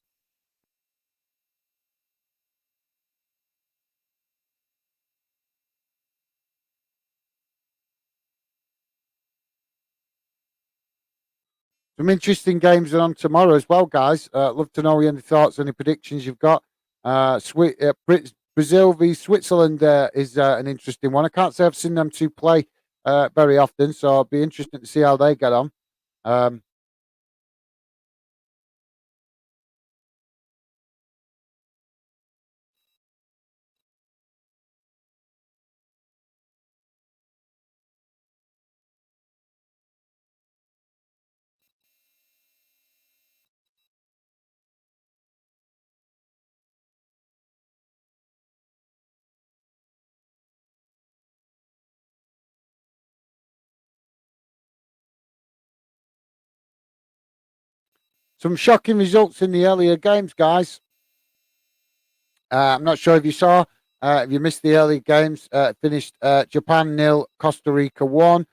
[SPEAKER 1] Some interesting games are on tomorrow as well, guys. Love to know any thoughts, any predictions you've got. Brazil v Switzerland is an interesting one. I can't say I've seen them two play very often, so it'll be interesting to see how they get on. Um, some shocking results in the earlier games, guys. I'm not sure if you saw, if you missed the early games, finished Japan nil, Costa Rica 1,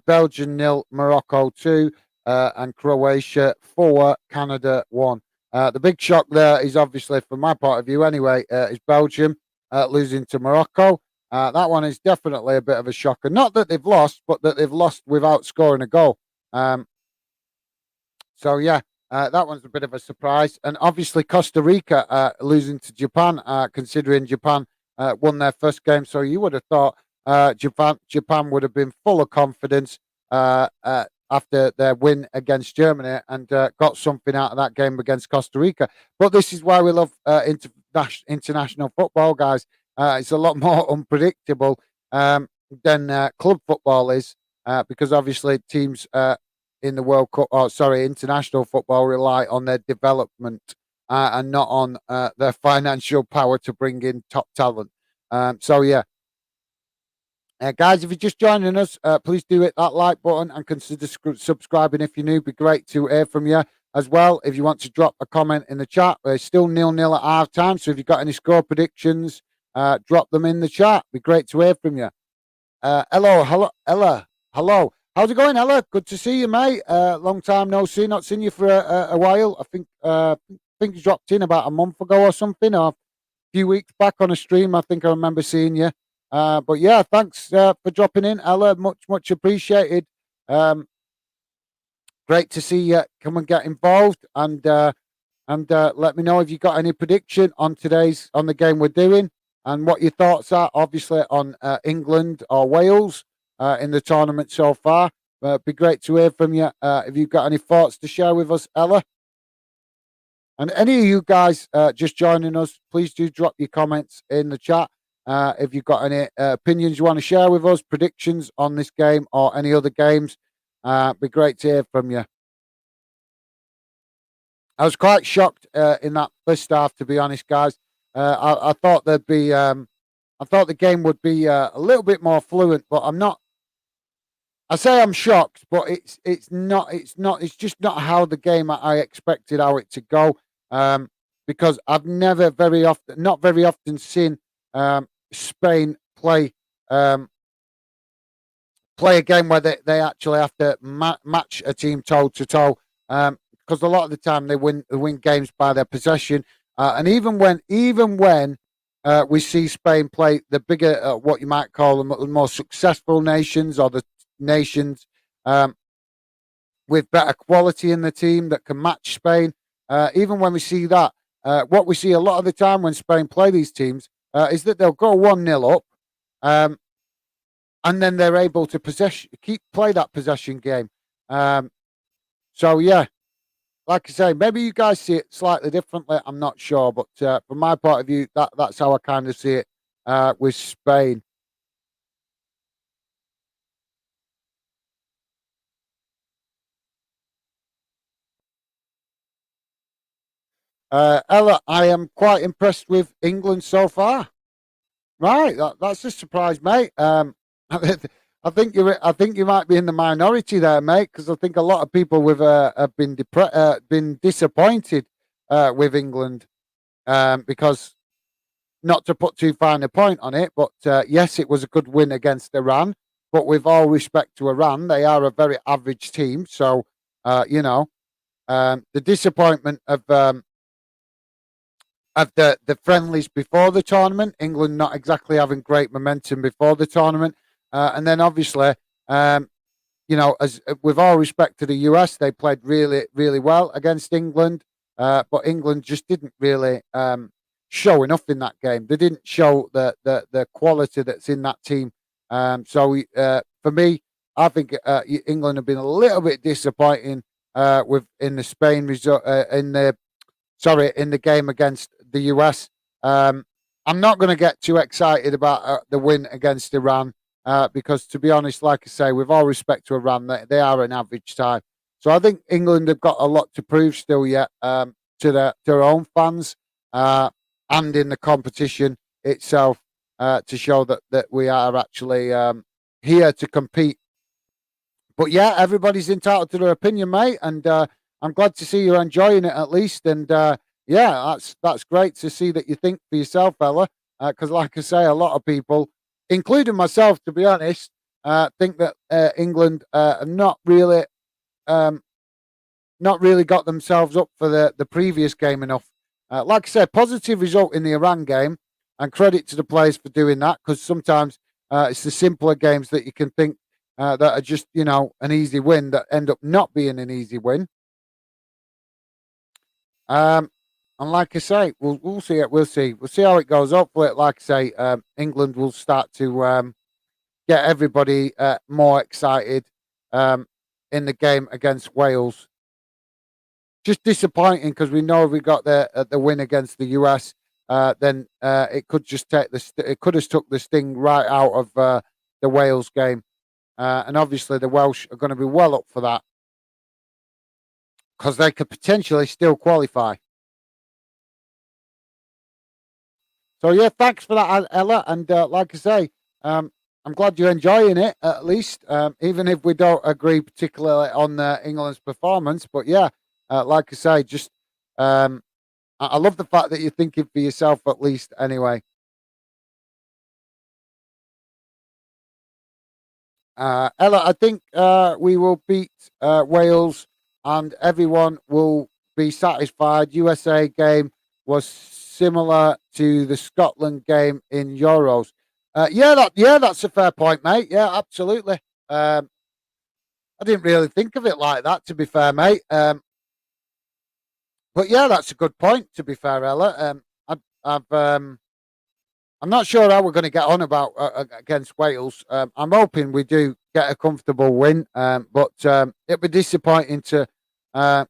[SPEAKER 1] Belgium nil, Morocco 2, and Croatia 4, Canada 1. The big shock there is obviously, from my point of view anyway, is Belgium losing to Morocco. That one is definitely a bit of a shocker. Not that they've lost, but that they've lost without scoring a goal. So yeah, that one's a bit of a surprise, and obviously Costa Rica losing to Japan, considering Japan won their first game. So you would have thought Japan would have been full of confidence, after their win against Germany and got something out of that game against Costa Rica. But this is why we love international football, guys. It's a lot more unpredictable than club football is, because obviously teams in the World Cup, or sorry, international football rely on their development and not on their financial power to bring in top talent. So yeah, guys, if you're just joining us, please do hit that like button and consider subscribing if you're new. It'd be great to hear from you as well. If you want to drop a comment in the chat, we're still 0-0 at half time. So if you've got any score predictions, drop them in the chat. It'd be great to hear from you. Hello, Ella. Hello. How's it going, Ella? Good to see you, mate. Long time no see. Not seen you for a while. I think you dropped in about a month ago or something, or a few weeks back on a stream. I think I remember seeing you. But yeah, thanks for dropping in, Ella. Much appreciated. Great to see you come and get involved, and let me know if you got any prediction on the game we're doing, and what your thoughts are, obviously, on England or Wales in the tournament so far. It'd be great to hear from you if you've got any thoughts to share with us, Ella. And any of you guys just joining us, please do drop your comments in the chat. If you've got any opinions you want to share with us, predictions on this game or any other games, it'd be great to hear from you. I was quite shocked in that first half, to be honest, guys. I thought there'd be, I thought the game would be a little bit more fluent, but I'm not. I say I'm shocked, but it's just not how the game I expected how it to go. Because I've not very often seen Spain play a game where they actually have to match a team toe to toe. Because a lot of the time they win games by their possession, and even when we see Spain play the bigger, what you might call the more successful nations, or the nations with better quality in the team that can match Spain. Even when we see that, what we see a lot of the time when Spain play these teams is that they'll go 1-0 up, and then they're able to play that possession game. So yeah, like I say, maybe you guys see it slightly differently. I'm not sure, but from my point of view, that's how I kind of see it with Spain. Ella, I am quite impressed with England so far. Right, that's a surprise, mate. I think you might be in the minority there, mate, because I think a lot of people have been disappointed with England, because, not to put too fine a point on it, but yes, it was a good win against Iran. But with all respect to Iran, they are a very average team. So the disappointment of the friendlies before the tournament, England not exactly having great momentum before the tournament, and then obviously, as with all respect to the US, they played really, really well against England, but England just didn't really show enough in that game. They didn't show the quality that's in that team. So for me, I think England have been a little bit disappointing in the Spain result in the game against the US. I'm not going to get too excited about the win against Iran, because, to be honest, like I say, with all respect to Iran, they are an average side. So I think England have got a lot to prove still yet to their own fans and in the competition itself, to show that we are actually here to compete. But yeah, everybody's entitled to their opinion, mate, and I'm glad to see you're enjoying it at least. And yeah, that's great to see that you think for yourself, fella. Because, like I say, a lot of people, including myself, to be honest, think that England have not really got themselves up for the previous game enough. Like I said, positive result in the Iran game, and credit to the players for doing that, because sometimes it's the simpler games that you can think that are just, an easy win that end up not being an easy win. And like I say, we'll see it. We'll see how it goes. Hopefully, like I say, England will start to get everybody more excited. in the game against Wales. Just disappointing because we know if we got the win against the US, then it could just take it could have took the sting right out of the Wales game, and obviously the Welsh are going to be well up for that because they could potentially still qualify. So yeah, thanks for that, Ella. And like I say, I'm glad you're enjoying it at least, even if we don't agree particularly on England's performance. But yeah, like I say, just I love the fact that you're thinking for yourself at least. Anyway, Ella, I think we will beat Wales, and everyone will be satisfied. USA game was similar to the Scotland game in Euros. Yeah, that's a fair point, mate. Yeah, absolutely. I didn't really think of it like that, to be fair, mate. But yeah, that's a good point. To be fair, Ella, I'm not sure how we're going to get on about against Wales. I'm hoping we do get a comfortable win, but it'd be disappointing uh,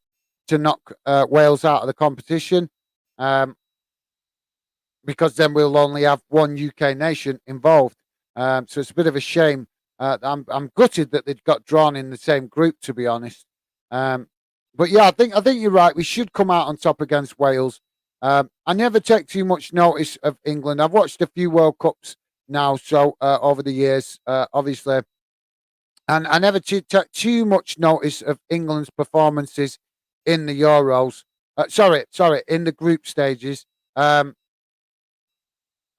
[SPEAKER 1] to knock Wales out of the competition. Um, because then we'll only have one UK nation involved. So it's a bit of a shame. I'm gutted that they got drawn in the same group, to be honest. Um, but yeah, I think you're right. We should come out on top against Wales. I never take too much notice of England. I've watched a few World Cups now, so over the years, obviously, and I never took too much notice of England's performances in the Euros. Sorry, in the group stages. Um,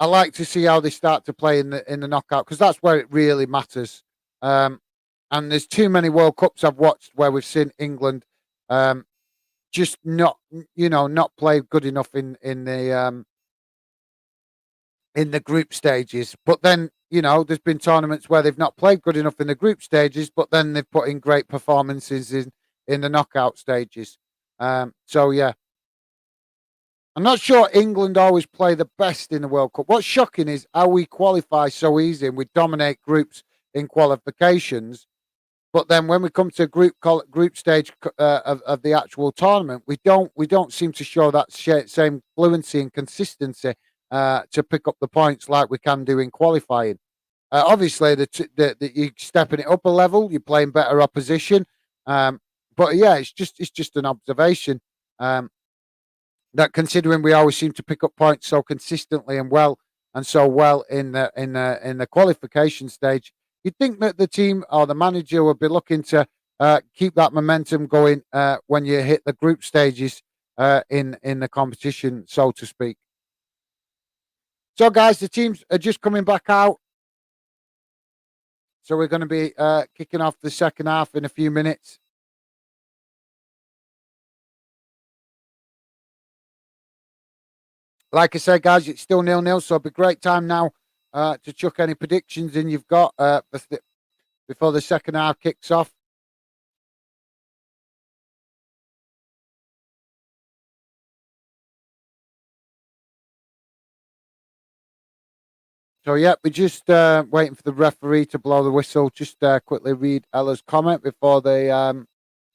[SPEAKER 1] I like to see how they start to play in the knockout because that's where it really matters. Um, and there's too many World Cups I've watched where we've seen England um, just not play good enough in the group stages. But then there's been tournaments where they've not played good enough in the group stages, but then they've put in great performances in the knockout stages. So yeah, I'm not sure England always play the best in the World Cup. What's shocking is how we qualify so easy and we dominate groups in qualifications. But then when we come to group stage of the actual tournament, we don't seem to show that same fluency and consistency to pick up the points like we can do in qualifying. Obviously, you're stepping it up a level, you're playing better opposition. But yeah, it's just an observation. That considering we always seem to pick up points so consistently and so well in the qualification stage, you'd think that the team or the manager would be looking to keep that momentum going when you hit the group stages in the competition, so to speak. So, guys, the teams are just coming back out. So we're going to be kicking off the second half in a few minutes. Like I said, guys, it's still 0-0, so it'll be a great time now to chuck any predictions in you've got before the second half kicks off. So, yeah, we're just waiting for the referee to blow the whistle. Just quickly read Ella's comment before the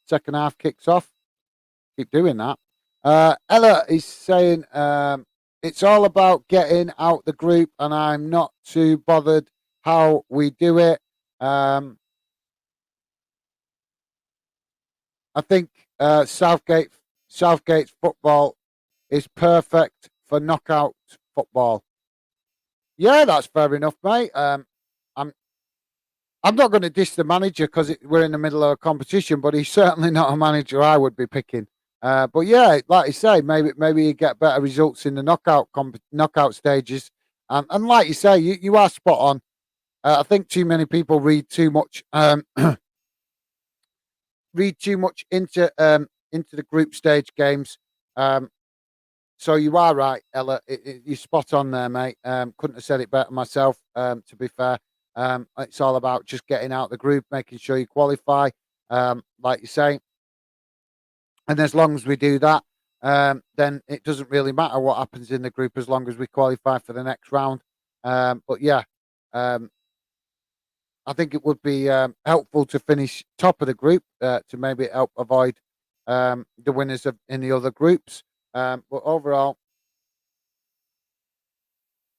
[SPEAKER 1] second half kicks off. Keep doing that. Ella is saying it's all about getting out the group, and I'm not too bothered how we do it. Um, I think Southgate's football is perfect for knockout football. Yeah, that's fair enough, mate. I'm I'm not going to diss the manager because we're in the middle of a competition, but he's certainly not a manager I would be picking. But yeah, like you say, maybe you get better results in the knockout stages. And like you say, you are spot on. I think too many people read too much read too much into the group stage games. Um, so you are right, Ella. You're spot on there, mate. Couldn't have said it better myself. To be fair, it's all about just getting out the group, making sure you qualify, like you say. And as long as we do that, then it doesn't really matter what happens in the group as long as we qualify for the next round. But yeah, um, I think it would be helpful to finish top of the group to maybe help avoid the winners of in the other groups. But overall,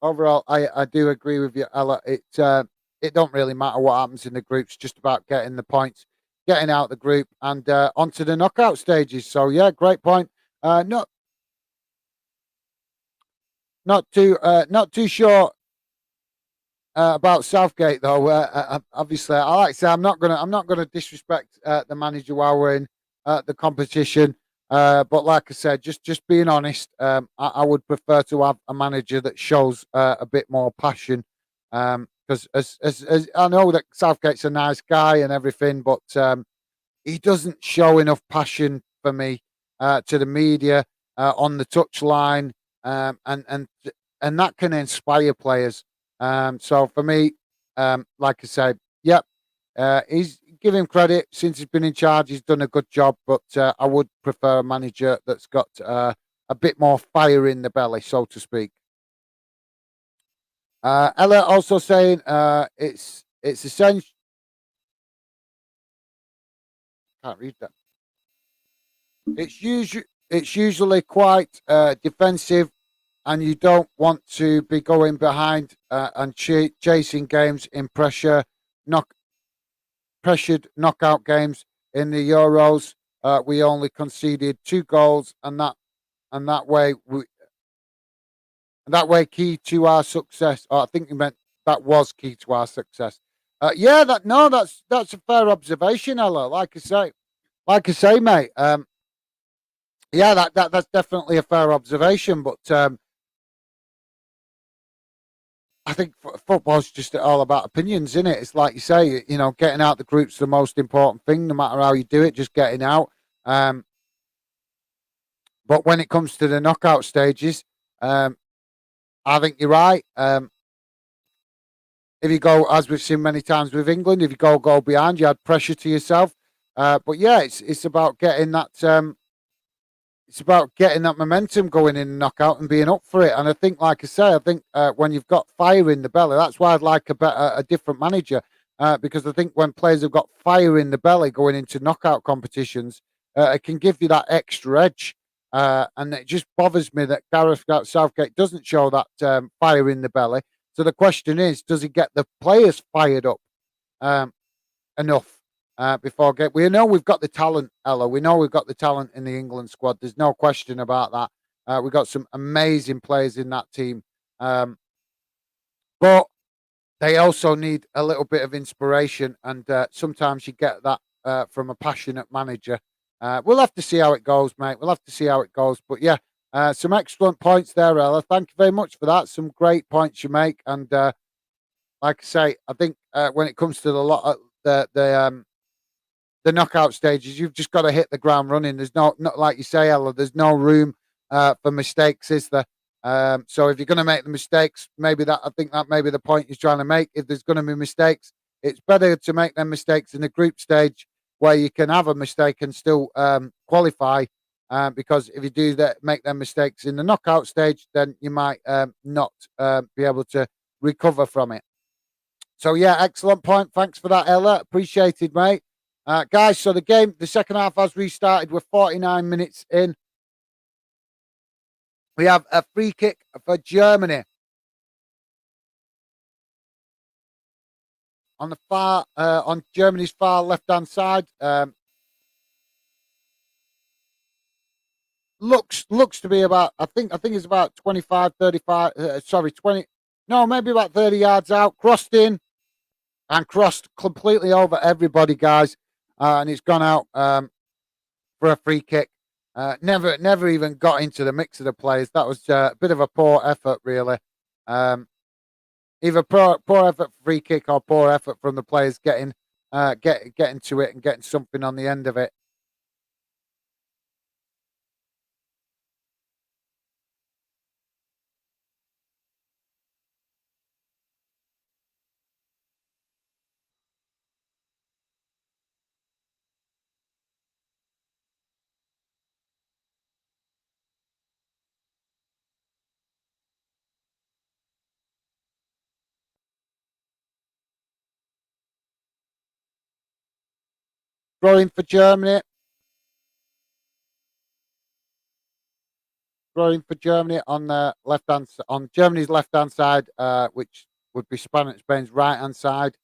[SPEAKER 1] I do agree with you, Ella. It don't really matter what happens in the groups; just about getting the points, getting out the group, and onto the knockout stages. So yeah, great point. Not not too sure about Southgate though. Obviously, I like to say I'm not gonna disrespect the manager while we're in the competition. But like I said, just being honest, I would prefer to have a manager that shows a bit more passion. Because as I know that Southgate's a nice guy and everything, but he doesn't show enough passion for me to the media on the touchline, and that can inspire players. So for me, like I said, yep, he's give him credit since he's been in charge. He's done a good job, but I would prefer a manager that's got a bit more fire in the belly, so to speak. Ella also saying it's essential. Can't read that. It's usually quite defensive, and you don't want to be going behind and chasing games in knock pressured knockout games. In the Euros, we only conceded 2 goals, and that way key to our success. Oh, I think you meant that was key to our success. Yeah, that no, that's a fair observation, Ella. Like I say, mate. Yeah, that's definitely a fair observation. But I think football's just all about opinions, isn't it? It's like you say, getting out the group's the most important thing, no matter how you do it, just getting out. Um, but when it comes to the knockout stages, um, I think you're right. If you go, as we've seen many times with England, if you go behind, you add pressure to yourself. But yeah, it's about getting that. It's about getting that momentum going in the knockout and being up for it. And I think, like I say, I think when you've got fire in the belly, that's why I'd like a different manager. Because I think when players have got fire in the belly going into knockout competitions, it can give you that extra edge. And it just bothers me that Gareth Southgate doesn't show that fire in the belly. So the question is, does he get the players fired up? Um, enough before get. We know we've got the talent, Ella. We know we've got the talent in the England squad. There's no question about that. We've got some amazing players in that team, but they also need a little bit of inspiration, and sometimes you get that from a passionate manager. We'll have to see how it goes, mate. We'll have to see how it goes. But yeah, some excellent points there, Ella. Thank you very much for that. Some great points you make, and like I say, I think when it comes to the lot of the knockout stages, you've just got to hit the ground running. There's not like you say, Ella. There's no room for mistakes, is there? So if you're going to make the mistakes, maybe that I think that may be the point he's trying to make. If there's going to be mistakes, it's better to make them mistakes in the group stage where you can have a mistake and still qualify. Because if you do that, make them mistakes in the knockout stage, then you might not be able to recover from it. So yeah, excellent point. Thanks for that, Ella. Appreciated, mate. Guys, so the second half has restarted. We're 49 minutes in. We have a free kick for Germany on on Germany's far left hand side. Looks to be about. I think it's about 25, 35. Sorry, 20. No, maybe about 30 yards out. Crossed in and crossed completely over everybody, guys, and it's gone out. For a free kick. Never even got into the mix of the players. That was a bit of a poor effort, really. Um, Either poor effort free kick or poor effort from the players getting to it and getting something on the end of it. Throwing for Germany. Throwing for Germany on the left hand on Germany's left hand side, which would be Spain's right hand side.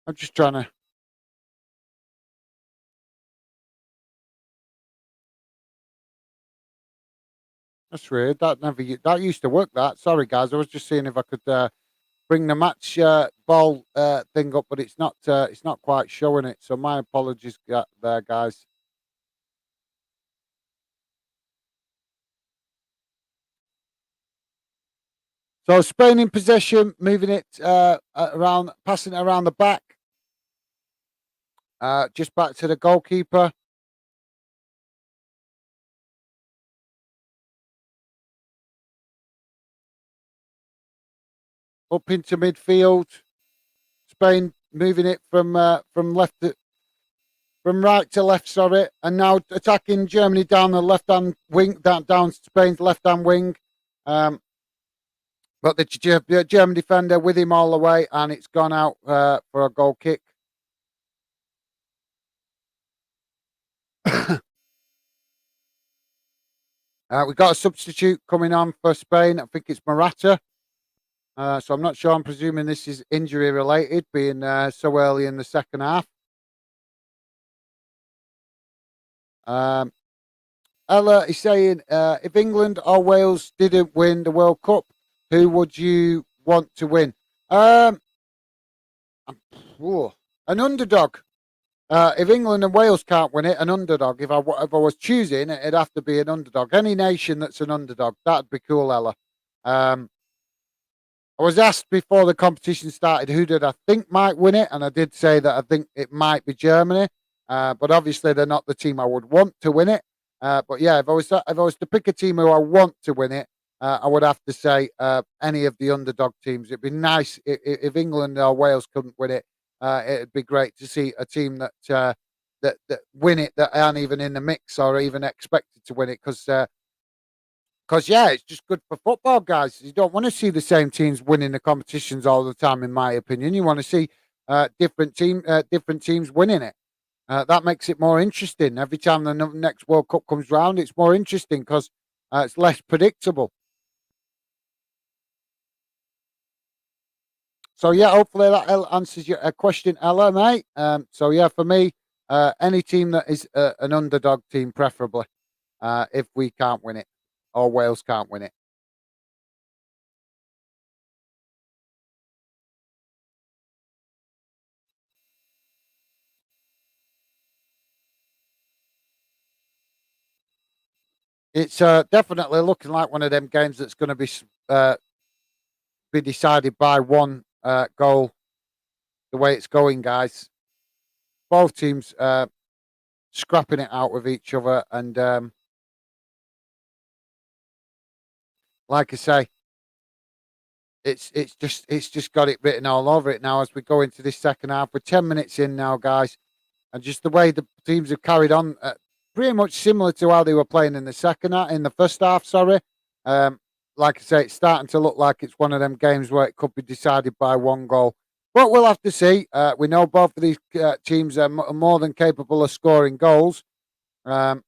[SPEAKER 1] I'm just trying to. That's weird. That used to work. That sorry guys, I was just seeing if I could bring the match ball thing up, but it's not quite showing it. So my apologies there, guys. So Spain in possession, moving it around, passing it around the back, just back to the goalkeeper. Up into midfield. Spain moving it from from right to left, sorry, and now attacking Germany down the left hand wing, down Spain's left hand wing. But the German defender with him all the way, and it's gone out for a goal kick. We've got a substitute coming on for Spain. I think it's Morata. So I'm not sure. I'm presuming this is injury related, being so early in the second half. Ella is saying, if England or Wales didn't win the World Cup, who would you want to win? An underdog. If England and Wales can't win it, an underdog. If I was choosing, it'd have to be an underdog. Any nation that's an underdog, that'd be cool, Ella. I was asked before the competition started who did I think might win it, and I did say that I think it might be Germany. But obviously they're not the team I would want to win it. But yeah, if I was to pick a team who I want to win it, I would have to say any of the underdog teams. It'd be nice if England or Wales couldn't win it. It'd be great to see a team that win it that aren't even in the mix or even expected to win it because yeah, it's just good for football, guys. You don't want to see the same teams winning the competitions all the time, in my opinion. You want to see different teams winning it. That makes it more interesting. Every time the next World Cup comes round, it's more interesting because it's less predictable. So yeah, hopefully that answers your question, Ella, mate. So yeah, for me, any team that is an underdog team, preferably, if we can't win it or Wales can't win it. It's definitely looking like one of them games that's going to be decided by one goal. The way it's going, guys. Both teams scrapping it out with each other, and like I say, it's just got it written all over it now as we go into this second half. We're 10 minutes in now, guys, and just the way the teams have carried on, pretty much similar to how they were playing in the in the first half. Sorry, um, like I say, it's starting to look like it's one of them games where it could be decided by one goal. But we'll have to see. We know both of these teams are more than capable of scoring goals. Um,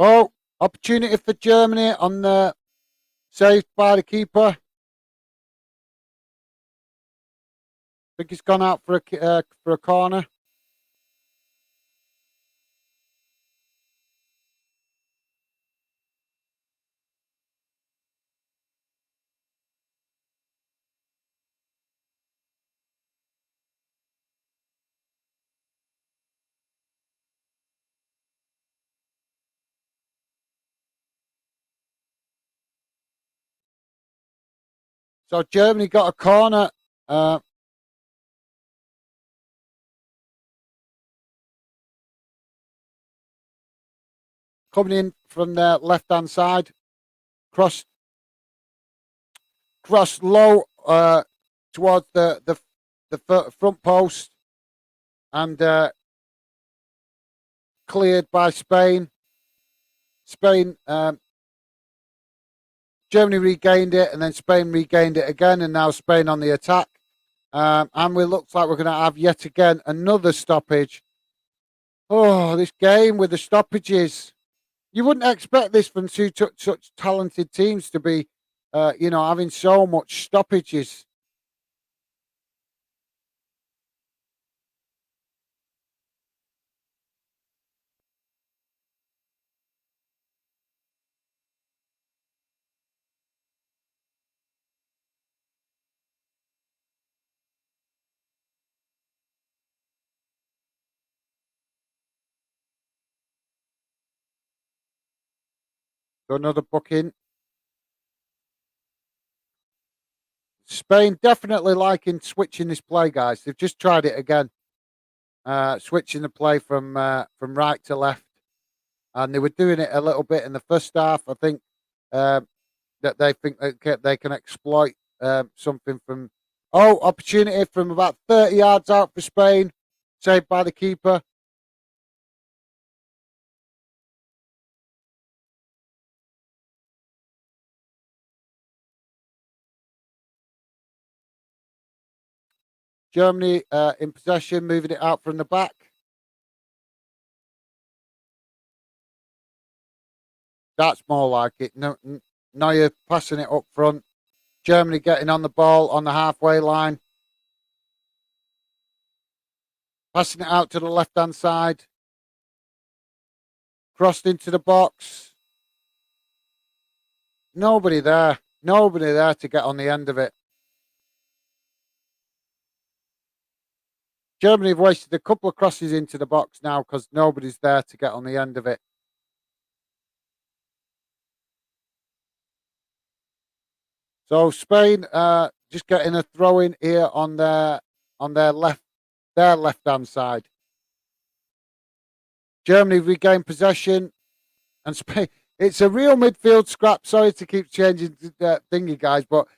[SPEAKER 1] oh, opportunity for Germany on the saved by the keeper. Think it's gone out for a corner. So Germany got a corner. Uh, Coming in from the left hand side, cross low towards the front post, and cleared by Spain. Spain, Germany regained it, and then Spain regained it again, and now Spain on the attack. And it looks like we're going to have yet again another stoppage. Oh, this game with the stoppages. You wouldn't expect this from such talented teams to be, having so much stoppages. So another booking. Spain definitely liking switching this play, guys. They've just tried it again, switching the play from right to left, and they were doing it a little bit in the first half. I think uh, that they think they can exploit something from opportunity from about 30 yards out for Spain, saved by the keeper. Germany in possession, moving it out from the back. That's more like it. No, Neuer passing it up front. Germany getting on the ball on the halfway line. Passing it out to the left-hand side. Crossed into the box. Nobody there. Nobody there to get on the end of it. Germany have wasted a couple of crosses into the box now because nobody's there to get on the end of it. So Spain just getting a throw in here on their left hand side. Germany regain possession, and Spain. It's a real midfield scrap. Sorry to keep changing the thingy, guys, but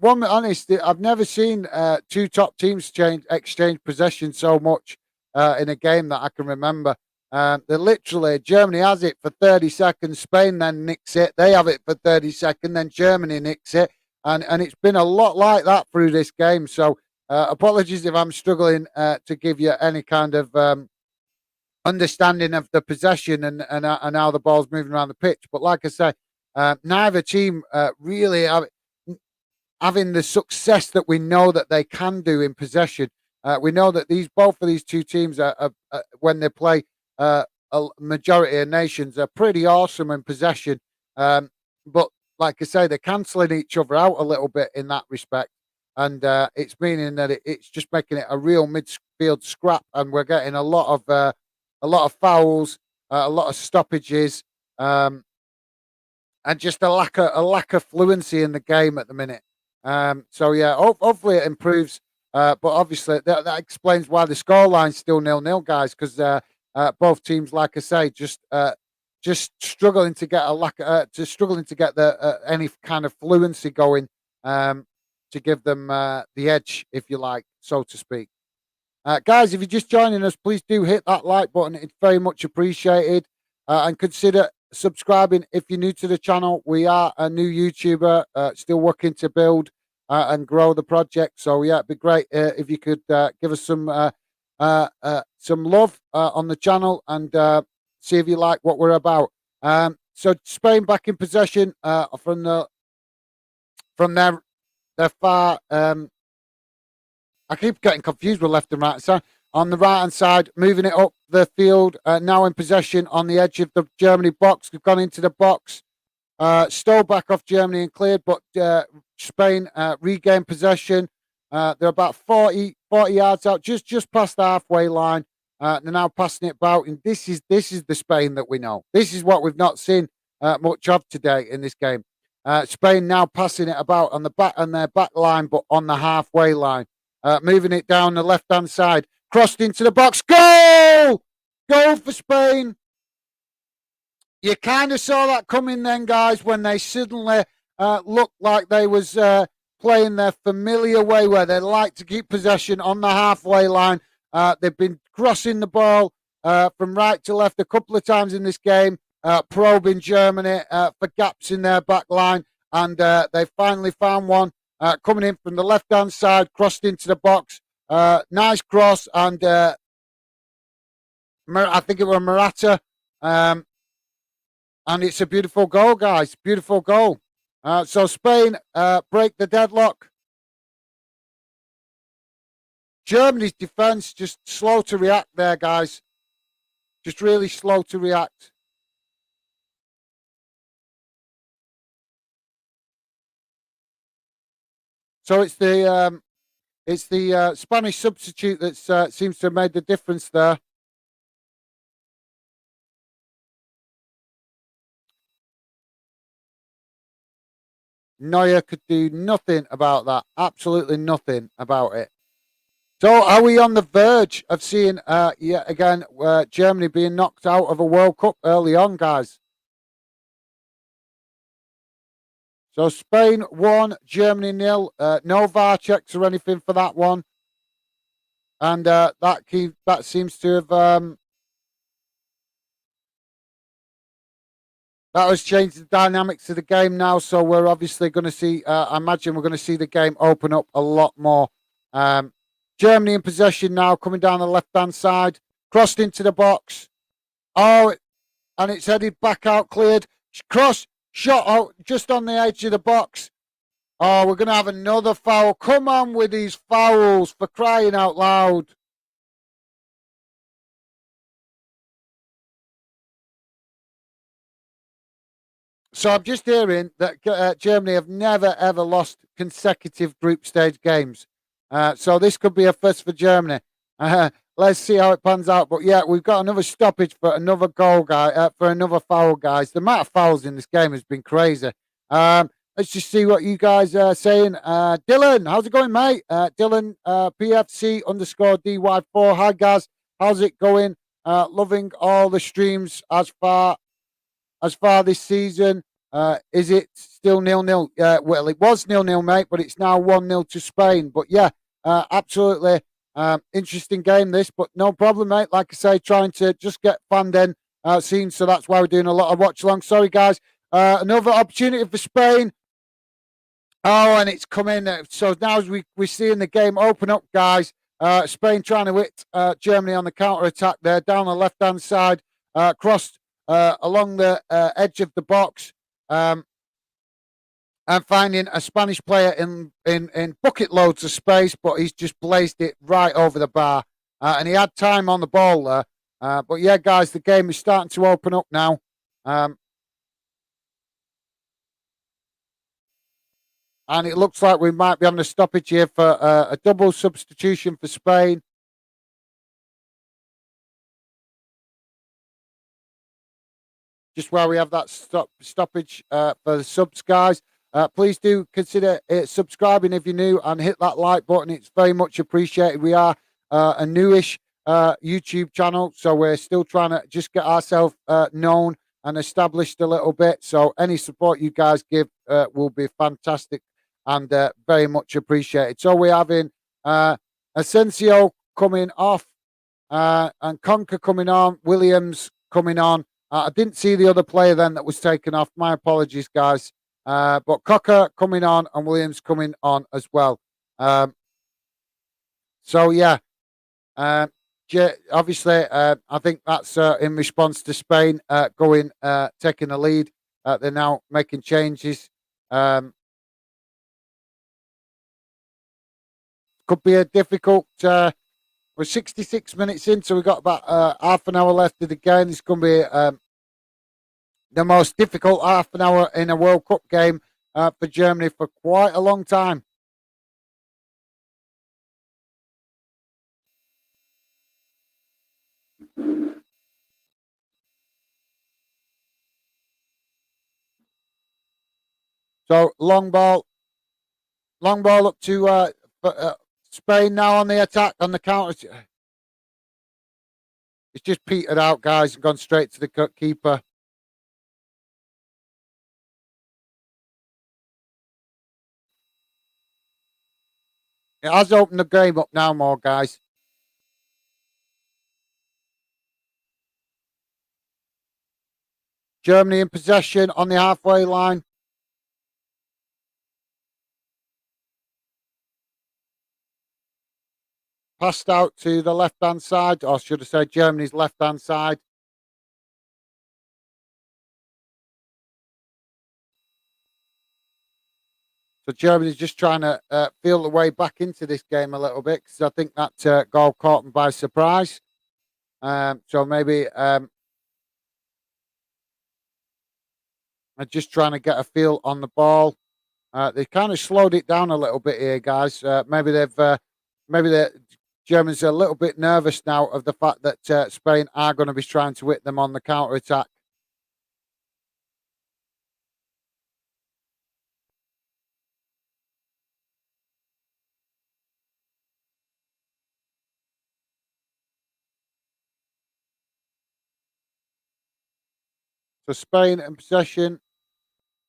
[SPEAKER 1] one honest, I've never seen two top teams exchange possession so much in a game that I can remember. They literally Germany has it for 30 seconds, Spain then nicks it. They have it for 30 seconds, then Germany nicks it, and it's been a lot like that through this game. So apologies if I'm struggling to give you any kind of understanding of the possession and how the ball's moving around the pitch. But like I say, neither team really having the success that we know that they can do in possession. We know that both of these two teams are when they play a majority of nations are pretty awesome in possession. But like I say, they're cancelling each other out a little bit in that respect. And it's meaning that it's just making it a real midfield scrap, and we're getting a lot of fouls, a lot of stoppages, and just a lack of fluency in the game at the minute. So yeah, hopefully it improves. But obviously that explains why the scoreline's still 0-0, guys, because both teams, like I say, just struggling to get any kind of fluency going to give them the edge, if you like, so to speak. Guys, if you're just joining us, please do hit that like button. It's very much appreciated. And consider subscribing if you're new to the channel. We are a new YouTuber, still working to build and grow the project. So, yeah, it'd be great if you could give us some love on the channel and see if you like what we're about. So, Spain back in possession from their far I keep getting confused with left and right side. On the right hand side, moving it up the field, now in possession on the edge of the Germany box. We've gone into the box, stole back off Germany and cleared, but Spain regained possession. They're about 40 yards out, just past the halfway line. They're now passing it about, and this is the Spain that we know. This is what we've not seen much of today in this game. Spain now passing it about on their back line, but on the halfway line, moving it down the left hand side, crossed into the box, goal for Spain. You kind of saw that coming then, guys, when they suddenly looked like they was playing their familiar way, where they like to keep possession on the halfway line. They've been crossing the ball from right to left a couple of times in this game, probing Germany for gaps in their back line, and they finally found one coming in from the left-hand side, crossed into the box. Nice cross, and I think it was Morata, and it's a beautiful goal, guys. Beautiful goal. So Spain break the deadlock. Germany's defence just slow to react there, guys. Just really slow to react. So it's the Spanish substitute that seems to have made the difference there. Neuer could do nothing about that. Absolutely nothing about it. So are we on the verge of seeing yet again Germany being knocked out of a World Cup early on, guys? So Spain 1, Germany 0. No VAR checks or anything for that one. And that seems to have that has changed the dynamics of the game now. So we're obviously going to see, I imagine we're going to see the game open up a lot more. Germany in possession now, coming down the left-hand side, crossed into the box. Oh, and it's headed back out, cleared. Cross, shot out just on the edge of the box. Oh, we're going to have another foul. Come on with these fouls, for crying out loud. So I'm just hearing that Germany have never, ever lost consecutive group stage games. So this could be a first for Germany. Let's see how it pans out. But yeah, we've got another stoppage for another goal, for another foul, guys. The amount of fouls in this game has been crazy. Let's just see what you guys are saying. Dylan, how's it going, mate? Dylan, PFC _ DY4. Hi, guys. How's it going? Loving all the streams as far this season. Is it still 0-0? Well, it was 0-0, mate, but it's now 1-0 to Spain. But yeah, absolutely interesting game this, but no problem, mate. Like I say, trying to just get fanned in scenes, so that's why we're doing a lot of watch along. Sorry, guys. Another opportunity for Spain. Oh, and it's coming. So now as we're seeing the game open up, guys. Spain trying to hit Germany on the counter attack there, down the left hand side, crossed along the edge of the box, and finding a Spanish player in bucket loads of space, but he's just blazed it right over the bar. And he had time on the ball there. But yeah, guys, the game is starting to open up now. And it looks like we might be having a stoppage here for a double substitution for Spain. Just where we have that stoppage for the subs, guys. Please do consider subscribing if you're new and hit that like button. It's very much appreciated. We are a newish YouTube channel, so we're still trying to just get ourselves known and established a little bit. So any support you guys give will be fantastic and very much appreciated. So we're having Asensio coming off and Conker coming on, Williams coming on. I didn't see the other player then that was taken off. My apologies, guys. But Cocker coming on and Williams coming on as well. So, yeah. Obviously, I think that's in response to Spain taking the lead. They're now making changes. Couple could be a difficult. We're 66 minutes in, so we've got about half an hour left of the game. This is going to be the most difficult half an hour in a World Cup game for Germany for quite a long time. So long ball up to Spain now on the attack, on the counter. It's just petered out, guys, and gone straight to the keeper. It has opened the game up now more, guys. Germany in possession on the halfway line. Passed out to the left-hand side, or should I say Germany's left-hand side. So Germany's just trying to feel the way back into this game a little bit, because I think that goal caught them by surprise. So maybe I'm just trying to get a feel on the ball. They kind of slowed it down a little bit here, guys. Maybe the Germans are a little bit nervous now of the fact that Spain are going to be trying to hit them on the counter attack. So Spain in possession.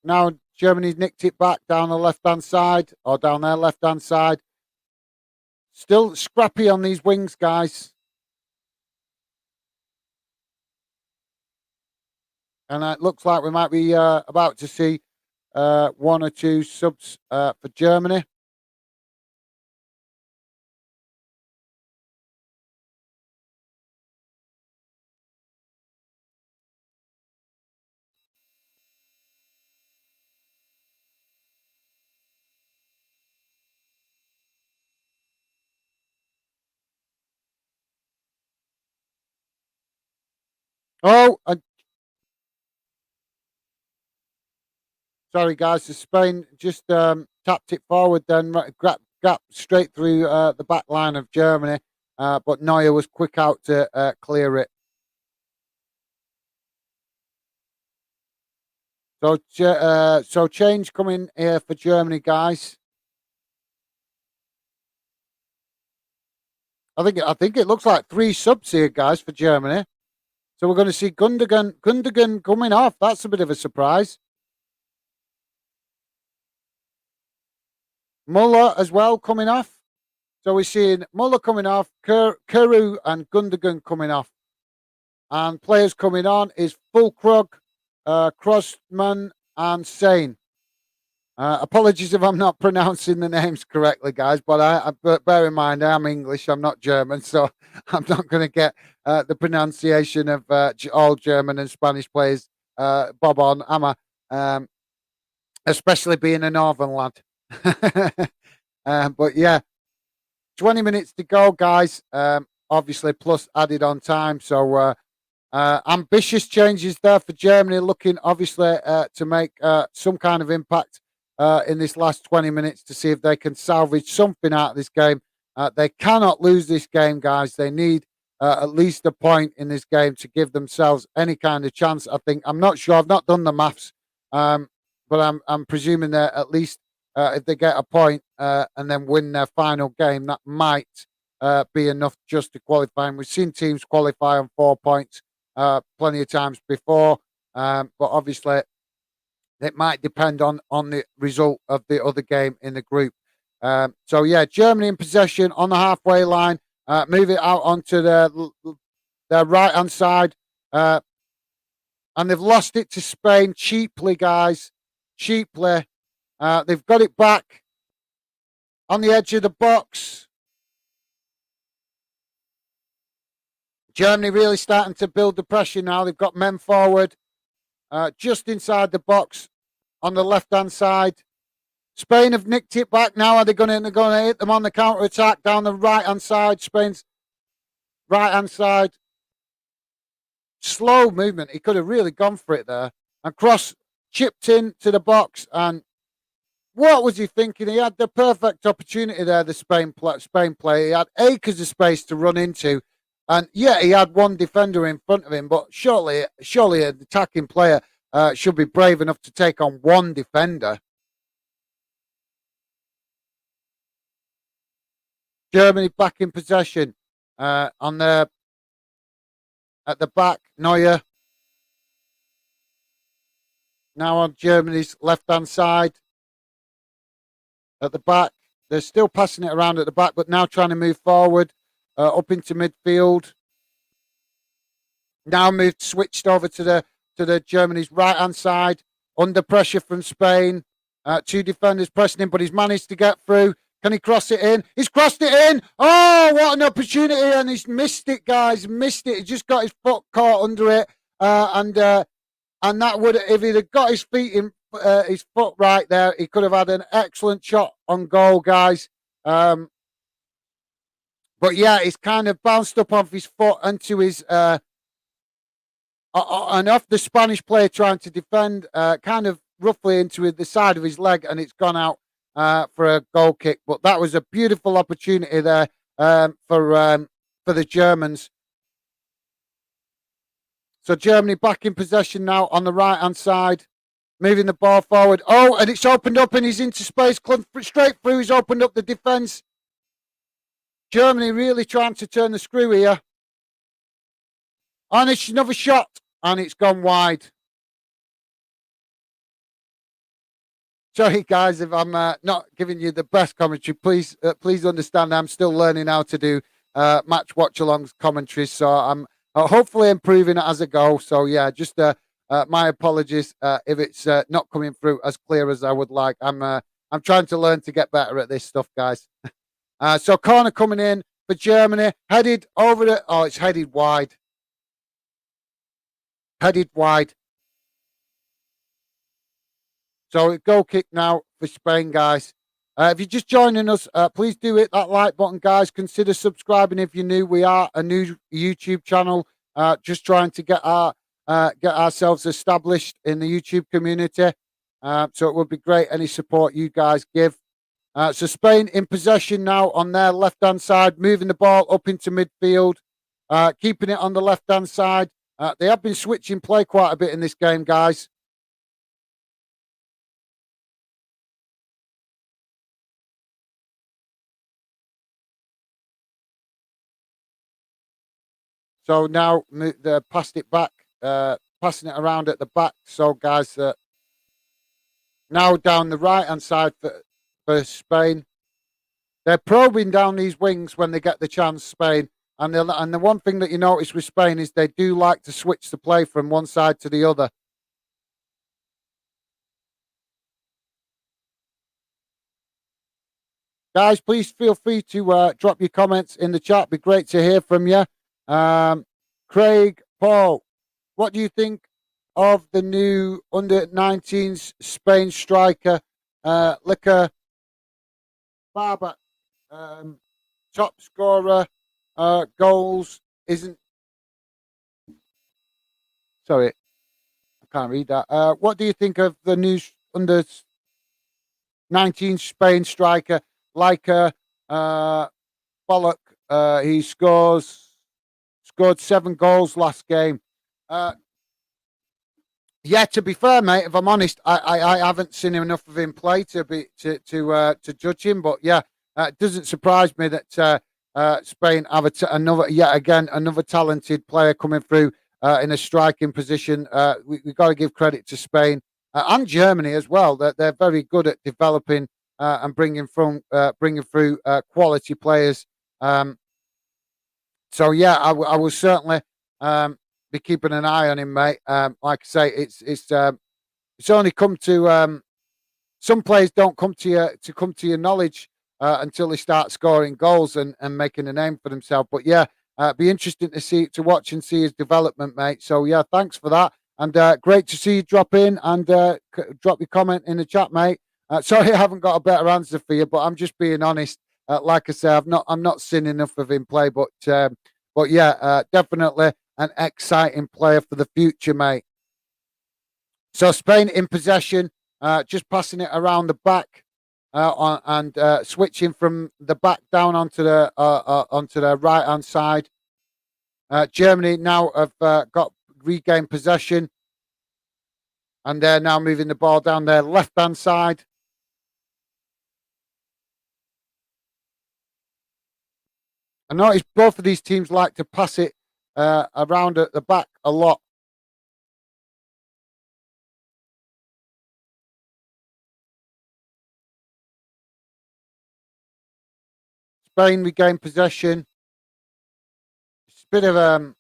[SPEAKER 1] Now Germany's nicked it back down the left-hand side, or down their left-hand side. Still scrappy on these wings, guys. And it looks like we might be about to see one or two subs for Germany. Oh, sorry, guys. The Spain just tapped it forward, then got straight through the back line of Germany, but Neuer was quick out to clear it. So change coming here for Germany, guys. I think it looks like 3 subs here, guys, for Germany. So we're going to see Gundogan coming off. That's a bit of a surprise. Muller as well coming off. So we're seeing Muller coming off, Kuru and Gundogan coming off. And players coming on is Fulkrug, Crossman and Sane. Apologies if I'm not pronouncing the names correctly, guys, but bear in mind I'm English, I'm not German, so I'm not going to get the pronunciation of all German and Spanish players bob on, am I? Especially being a northern lad. But yeah, 20 minutes to go, guys. Obviously, plus added on time, so ambitious changes there for Germany, looking obviously to make some kind of impact in this last 20 minutes to see if they can salvage something out of this game. They cannot lose this game, guys. They need at least a point in this game to give themselves any kind of chance. I think, I'm not sure, I've not done the maths, but I'm presuming that at least if they get a point and then win their final game, that might be enough just to qualify. And we've seen teams qualify on 4 points plenty of times before, but obviously it might depend on the result of the other game in the group. So yeah, Germany in possession on the halfway line, move it out onto their right hand side, and they've lost it to Spain cheaply, guys. Cheaply. They've got it back on the edge of the box. Germany really starting to build the pressure now. They've got men forward, just inside the box on the left-hand side. Spain have nicked it back now. Are they going to hit them on the counter attack down the right hand side? Spain's right hand side. Slow movement. He could have really gone for it there. And cross chipped in to the box. And what was he thinking? He had the perfect opportunity there, the Spain player. He had acres of space to run into. And yeah, he had one defender in front of him, but surely an attacking player should be brave enough to take on one defender. Germany back in possession at the back. Neuer now on Germany's left-hand side at the back. They're still passing it around at the back, but now trying to move forward up into midfield. Now switched over to the Germany's right-hand side. Under pressure from Spain. Two defenders pressing him, but he's managed to get through. Can he cross it in? He's crossed it in. Oh, what an opportunity. And he's missed it, guys. Missed it. He just got his foot caught under it. And that would, if he'd have got his feet in, his foot right there, he could have had an excellent shot on goal, guys. But yeah, he's kind of bounced up off his foot into his, and off the Spanish player trying to defend, kind of roughly into the side of his leg, and it's gone out for a goal kick. But that was a beautiful opportunity there for the Germans. So Germany back in possession now on the right-hand side, moving the ball forward. Oh, and it's opened up and he's into space, straight through. He's opened up the defence. Germany really trying to turn the screw here. And it's another shot, and it's gone wide. Sorry, guys, if I'm not giving you the best commentary. Please understand I'm still learning how to do match watch-alongs commentaries, so I'm hopefully improving it as I go. So, yeah, just my apologies if it's not coming through as clear as I would like. I'm trying to learn to get better at this stuff, guys. So, corner coming in for Germany. Headed over the... Oh, it's headed wide. Headed wide. So, goal kick now for Spain, guys. If you're just joining us, please do hit that like button, guys. Consider subscribing if you're new. We are a new YouTube channel, just trying to get ourselves established in the YouTube community. So it would be great any support you guys give. So Spain in possession now on their left-hand side, moving the ball up into midfield, keeping it on the left-hand side. They have been switching play quite a bit in this game, guys. So now they passed it back, passing it around at the back. So, guys, now down the right-hand side for Spain. They're probing down these wings when they get the chance, Spain. And the one thing that you notice with Spain is they do like to switch the play from one side to the other. Guys, please feel free to drop your comments in the chat. It'd be great to hear from you. Craig Paul, what do you think of the new under-19s Spain striker, Licker Barber, top scorer, goals, isn't... Sorry, I can't read that. What do you think of the new under-19 Spain striker, Licker Bollock? He scored 7 goals last game. Yeah, to be fair, mate, if I'm honest, I haven't seen enough of him play to judge him. But yeah, it doesn't surprise me that Spain have another talented player coming through in a striking position. We've got to give credit to Spain and Germany as well. That they're very good at developing and bringing through quality players. So yeah, I will certainly be keeping an eye on him, mate. Like I say, it's only come to some players don't come to your knowledge until they start scoring goals and making a name for themselves. But yeah, be interesting to watch and see his development, mate. So yeah, thanks for that, and great to see you drop in and drop your comment in the chat, mate. Sorry, I haven't got a better answer for you, but I'm just being honest. Like I say, I'm not seen enough of him play, but yeah, definitely an exciting player for the future, mate. So Spain in possession, just passing it around the back, and switching from the back down onto the right hand side. Germany now have got regained possession, and they're now moving the ball down their left hand side. I noticed both of these teams like to pass it around at the back a lot. Spain regain possession. It's a bit of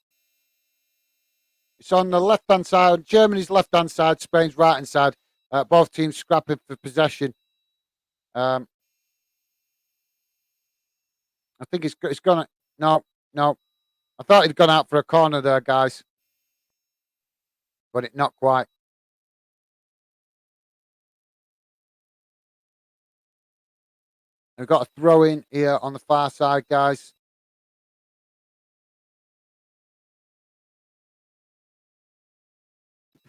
[SPEAKER 1] it's on the left hand side, Germany's left hand side, Spain's right hand side. Both teams scrapping for possession. Um, I think it's gone. No, no. I thought he'd gone out for a corner there, guys, but it not quite. We've got a throw in here on the far side, guys.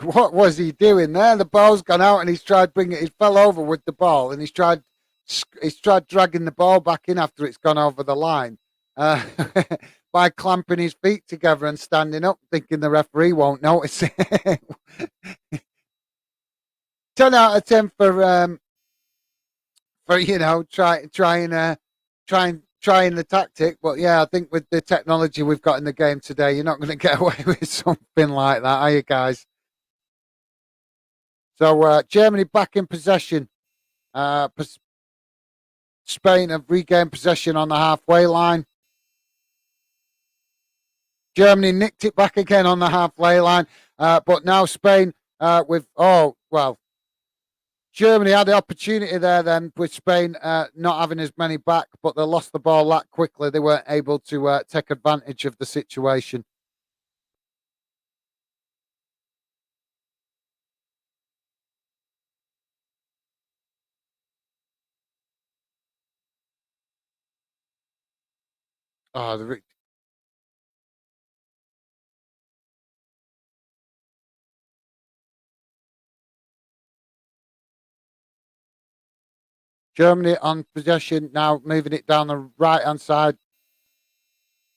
[SPEAKER 1] What was he doing there? The ball's gone out, and he's tried bringing it. He fell over with the ball, and he's tried dragging the ball back in after it's gone over the line, uh, by clamping his feet together and standing up, thinking the referee won't notice it. 10 out of 10 for trying the tactic. But yeah, I think with the technology we've got in the game today, you're not going to get away with something like that, are you, guys? So Germany back in possession. Spain have regained possession on the halfway line. Germany nicked it back again on the halfway line, but now Spain Germany had the opportunity there then with Spain not having as many back, but they lost the ball that quickly. They weren't able to take advantage of the situation. Oh, Germany on possession now, moving it down the right hand side.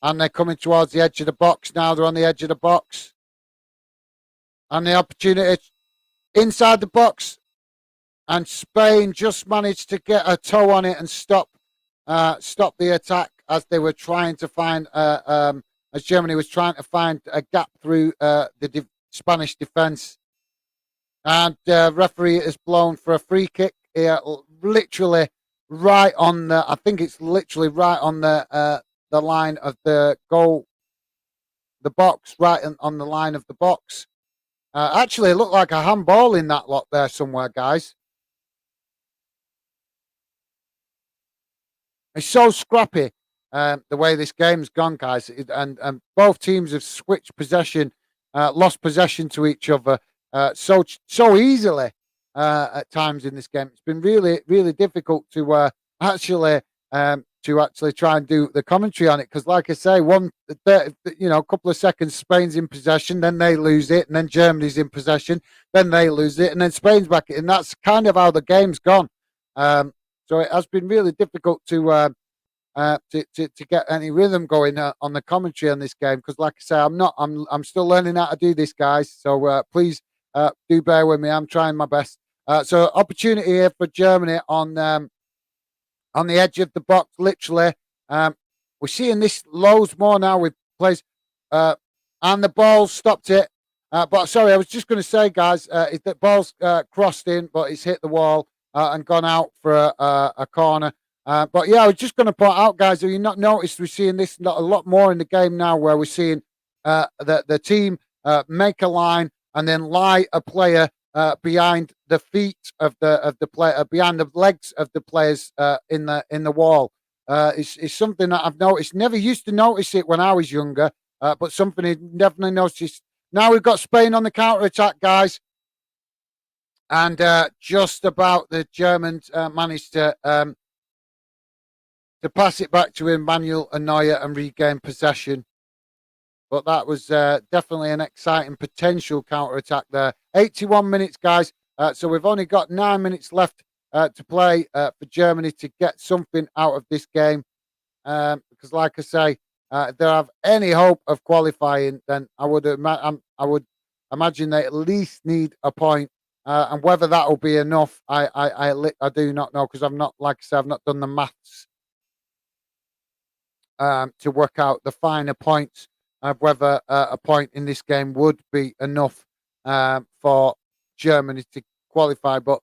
[SPEAKER 1] And they're coming towards the edge of the box now. They're on the edge of the box. And the opportunity inside the box. And Spain just managed to get a toe on it and stop the attack as they were trying to find, as Germany was trying to find a gap through the Spanish defence. And referee is blown for a free kick here, literally right on I think it's literally right on the line of the goal, the box, right on the line of the box. Actually, it looked like a handball in that lot there somewhere, guys. It's so scrappy, the way this game's gone, guys. And both teams have switched possession, lost possession to each other so easily at times in this game. It's been really, really difficult actually to actually try and do the commentary on it because, like I say, a couple of seconds Spain's in possession, then they lose it, and then Germany's in possession, then they lose it, and then Spain's back, and that's kind of how the game's gone. So it has been really difficult to get any rhythm going on the commentary on this game because, like I say, I'm still learning how to do this, guys. So please do bear with me. I'm trying my best. So opportunity here for Germany on the edge of the box, literally. We're seeing this loads more now with plays, and the ball stopped it. But sorry, I was just going to say, guys, the ball's crossed in, but it's hit the wall and gone out for a corner. But yeah, I was just going to point out, guys, have you not noticed we're seeing this a lot more in the game now, where we're seeing the team make a line and then lie a player behind the feet of the player, behind the legs of the players in the wall. It's something that I've noticed. Never used to notice it when I was younger, but something I definitely noticed. Now we've got Spain on the counter attack, guys. And just about the Germans managed to pass it back to Emmanuel and Neuer and regain possession. But that was definitely an exciting potential counter-attack there. 81 minutes, guys. So we've only got 9 minutes left to play for Germany to get something out of this game. Because, like I say, if they have any hope of qualifying, then I would imagine they at least need a point. And whether that will be enough, I do not know, because I've not, like I said, I've not done the maths to work out the finer points of whether a point in this game would be enough for Germany to qualify. But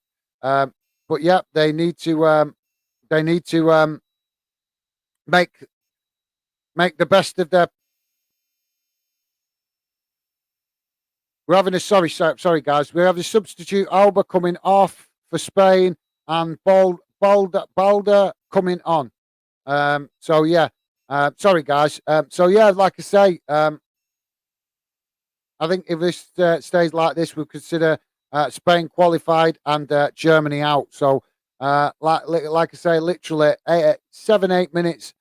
[SPEAKER 1] yeah, they need to make the best of their. We're having a sorry guys. We have a substitute Alba coming off for Spain and Balder coming on. So yeah. Sorry, guys. So yeah, like I say, I think if this stays like this, we'll consider Spain qualified and Germany out. So, like I say, literally 7-8 minutes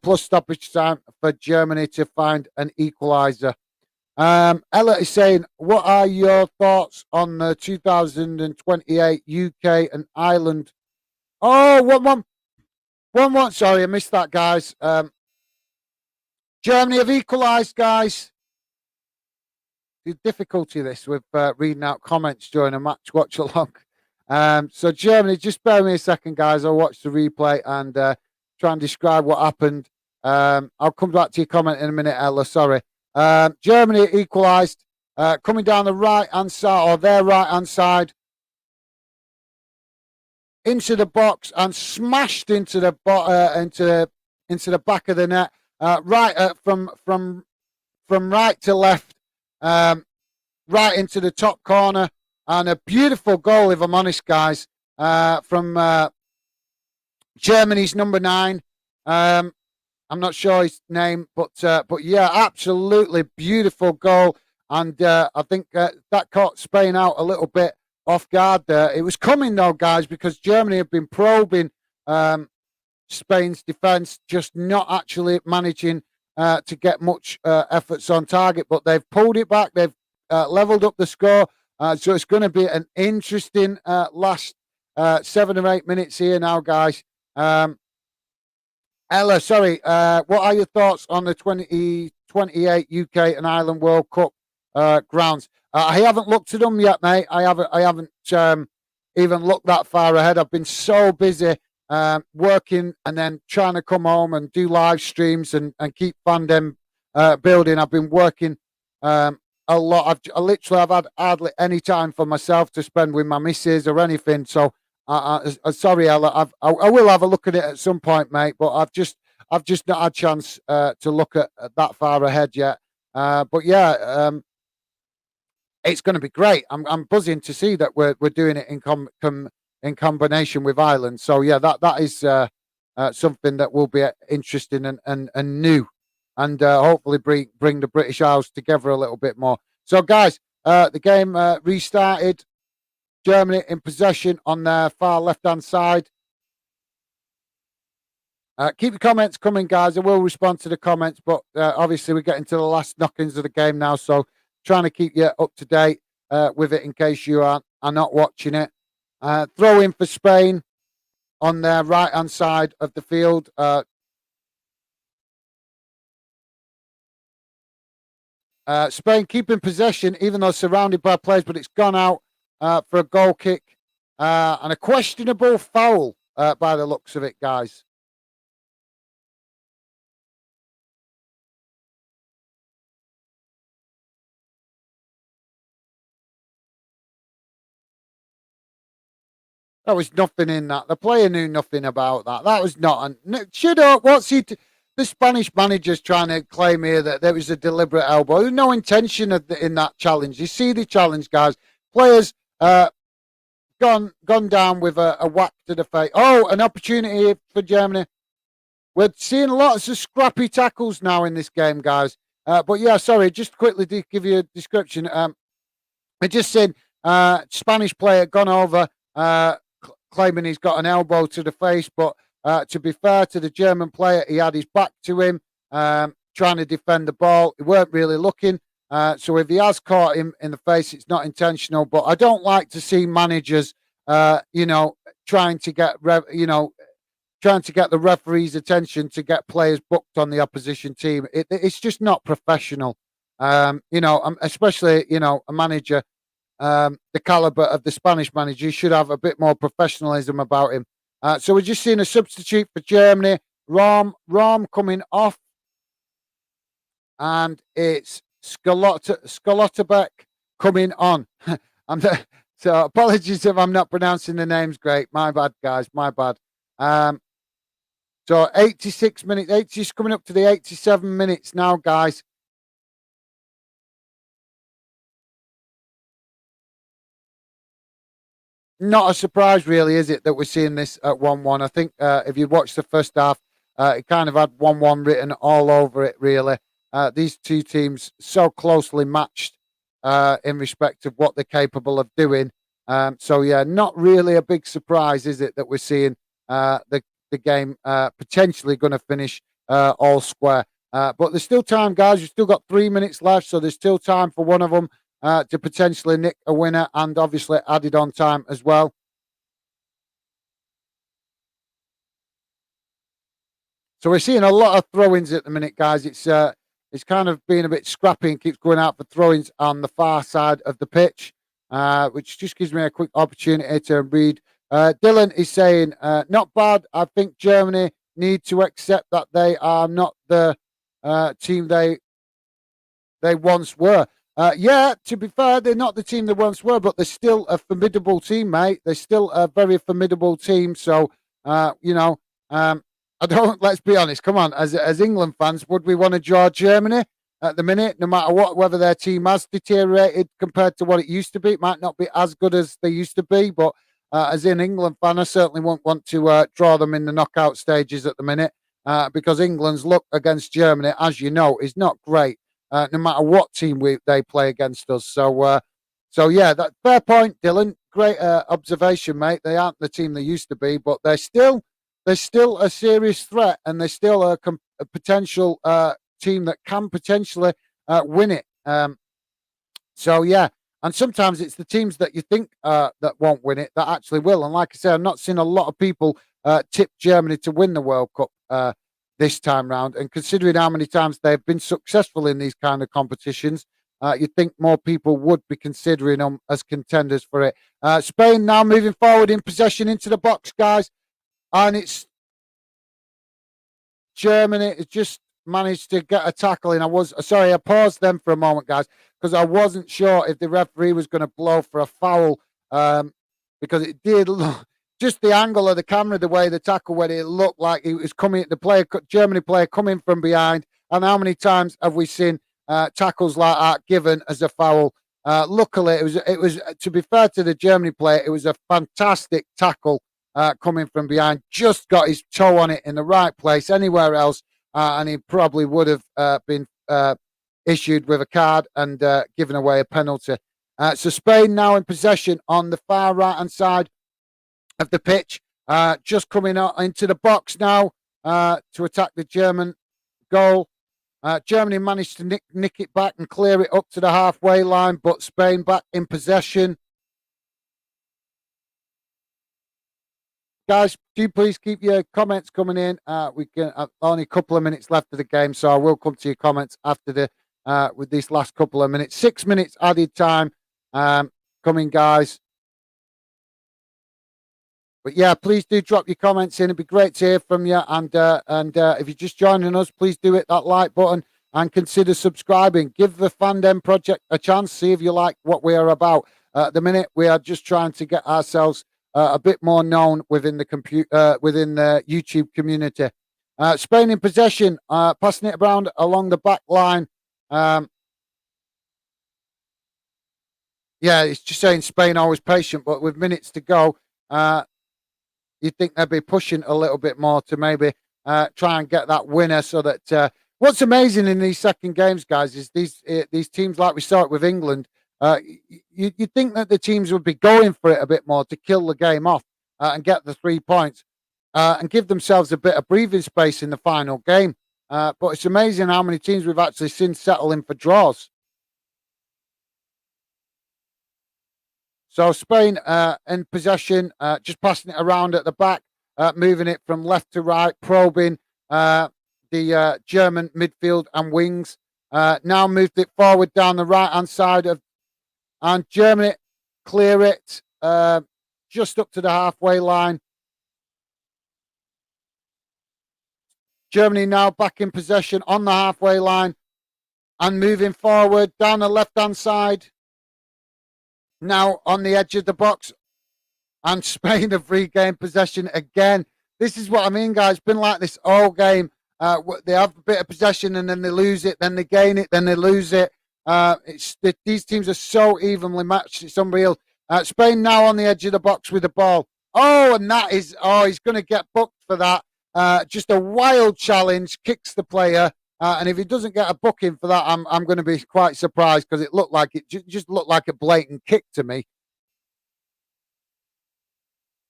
[SPEAKER 1] plus stoppage time for Germany to find an equaliser. Ella is saying, "What are your thoughts on the 2028 UK and Ireland?" Oh, 1-1. Sorry, I missed that, guys. Germany have equalised, guys. The difficulty this with reading out comments during a match watch along. So Germany, just bear with me a second, guys. I'll watch the replay and try and describe what happened. I'll come back to your comment in a minute, Ella. Sorry. Germany equalised, coming down the right-hand side, or their right-hand side, into the box and smashed into the back of the net. From right to left, right into the top corner, and a beautiful goal, if I'm honest, guys, from Germany's number 9. I'm not sure his name, but yeah, absolutely beautiful goal, and I think that caught Spain out a little bit off guard there. It was coming though, guys, because Germany have been probing Spain's defence, just not actually managing to get much efforts on target, but they've pulled it back. They've levelled up the score, so it's going to be an interesting last 7 or 8 minutes here now, guys. Ella, sorry, what are your thoughts on the 2028 UK and Ireland World Cup grounds? I haven't looked at them yet, mate. I haven't even looked that far ahead. I've been so busy working and then trying to come home and do live streams and keep fandom building. I've been working a lot. I've had hardly any time for myself to spend with my missus or anything. So sorry, Ella. I will have a look at it at some point, mate. But I've just not had a chance to look at that far ahead yet. But yeah, it's going to be great. I'm buzzing to see that we're doing it in combination with Ireland. So yeah, that is something that will be interesting and new, and hopefully bring the British Isles together a little bit more. So guys, the game restarted. Germany in possession on their far left-hand side. Keep your comments coming, guys. I will respond to the comments, but obviously we're getting to the last knockings of the game now, so trying to keep you up to date with it in case you are not watching it. Throw in for Spain on their right-hand side of the field. Spain keeping possession, even though surrounded by players, but it's gone out for a goal kick and a questionable foul by the looks of it, guys. There was nothing in that. The player knew nothing about that. That was not. Shut up. What's he? The Spanish manager's trying to claim here that there was a deliberate elbow. There's no intention in that challenge. You see the challenge, guys. Players gone down with a whack to the face. Oh, an opportunity for Germany. We're seeing lots of scrappy tackles now in this game, guys. But yeah, sorry, just quickly to give you a description. I just said Spanish player gone over, claiming he's got an elbow to the face. But to be fair to the German player, he had his back to him, trying to defend the ball. He weren't really looking. So if he has caught him in the face, it's not intentional. But I don't like to see managers, trying to get, trying to get the referee's attention to get players booked on the opposition team. It's just not professional. Especially, a manager, the caliber of the Spanish manager, should have a bit more professionalism about him. So we're just seeing a substitute for Germany. Rom coming off, and it's Schlotterbeck coming on. So apologies if I'm not pronouncing the names great. My bad, guys. My bad. So 86 minutes. 80's coming up to the 87 minutes now, guys. Not a surprise, really, is it, that we're seeing this at 1-1? I think if you watch the first half, it kind of had 1-1 written all over it, really. These two teams so closely matched in respect of what they're capable of doing. So, yeah, not really a big surprise, is it, that we're seeing the game potentially going to finish all square. But there's still time, guys. You've still got 3 minutes left, so there's still time for one of them to potentially nick a winner, and obviously added on time as well. So we're seeing a lot of throw-ins at the minute, guys. It's kind of being a bit scrappy and keeps going out for throw-ins on the far side of the pitch, which just gives me a quick opportunity to read. Dylan is saying, not bad. I think Germany need to accept that they are not the team they once were. Yeah, to be fair, they're not the team they once were, but they're still a formidable team, mate. They're still a very formidable team. So, I don't, let's be honest, come on, as England fans, would we want to draw Germany at the minute, no matter what, whether their team has deteriorated compared to what it used to be? It might not be as good as they used to be, but as an England fan, I certainly won't want to draw them in the knockout stages at the minute, because England's look against Germany, as you know, is not great. No matter what team they play against us. So yeah, that fair point, Dylan. Great observation, mate. They aren't the team they used to be, but they're still a serious threat, and they're still a potential team that can potentially win it. So yeah, and sometimes it's the teams that you think that won't win it that actually will. And like I said, I'm not seeing a lot of people tip Germany to win the World Cup this time round, and considering how many times they've been successful in these kind of competitions, you'd think more people would be considering them as contenders for it. Spain now moving forward in possession into the box, guys, and it's Germany has just managed to get a tackle in. I paused them for a moment, guys, because I wasn't sure if the referee was going to blow for a foul, because it did look, just the angle of the camera, the way the tackle went, it looked like it was coming, Germany player coming from behind. And how many times have we seen tackles like that given as a foul? Luckily, it was to be fair to the Germany player, it was a fantastic tackle coming from behind. Just got his toe on it in the right place. Anywhere else, and he probably would have been issued with a card and given away a penalty. So Spain now in possession on the far right-hand side of the pitch, just coming out into the box now to attack the German goal. Germany managed to nick it back and clear it up to the halfway line, but Spain back in possession. Guys, do you please keep your comments coming in. We can only a couple of minutes left of the game, so I will come to your comments after with these last couple of minutes. 6 minutes added time coming, guys. But yeah, please do drop your comments in. It'd be great to hear from you. And if you're just joining us, please do hit that like button and consider subscribing. Give the Fandom Project a chance. See if you like what we are about. At the minute, we are just trying to get ourselves a bit more known within the within the YouTube community. Spain in possession, passing it around along the back line. Yeah, it's just saying Spain always patient, but with minutes to go, you'd think they'd be pushing a little bit more to maybe try and get that winner. So that what's amazing in these second games, guys, is these teams, like we saw it with England, You'd think that the teams would be going for it a bit more to kill the game off and get the 3 points and give themselves a bit of breathing space in the final game. But it's amazing how many teams we've actually seen settle in for draws. So Spain in possession, just passing it around at the back, moving it from left to right, probing the German midfield and wings. Now moved it forward down the right-hand side and Germany clear it just up to the halfway line. Germany now back in possession on the halfway line and moving forward down the left-hand side. Now on the edge of the box, and Spain have regained possession again. This is what I mean, guys. It's been like this all game. They have a bit of possession and then they lose it, then they gain it, then they lose it. These teams are so evenly matched. It's unreal. Spain now on the edge of the box with the ball. Oh, and that is, he's going to get booked for that. Just a wild challenge, kicks the player. And if he doesn't get a booking for that, I'm going to be quite surprised because it looked like it just looked like a blatant kick to me.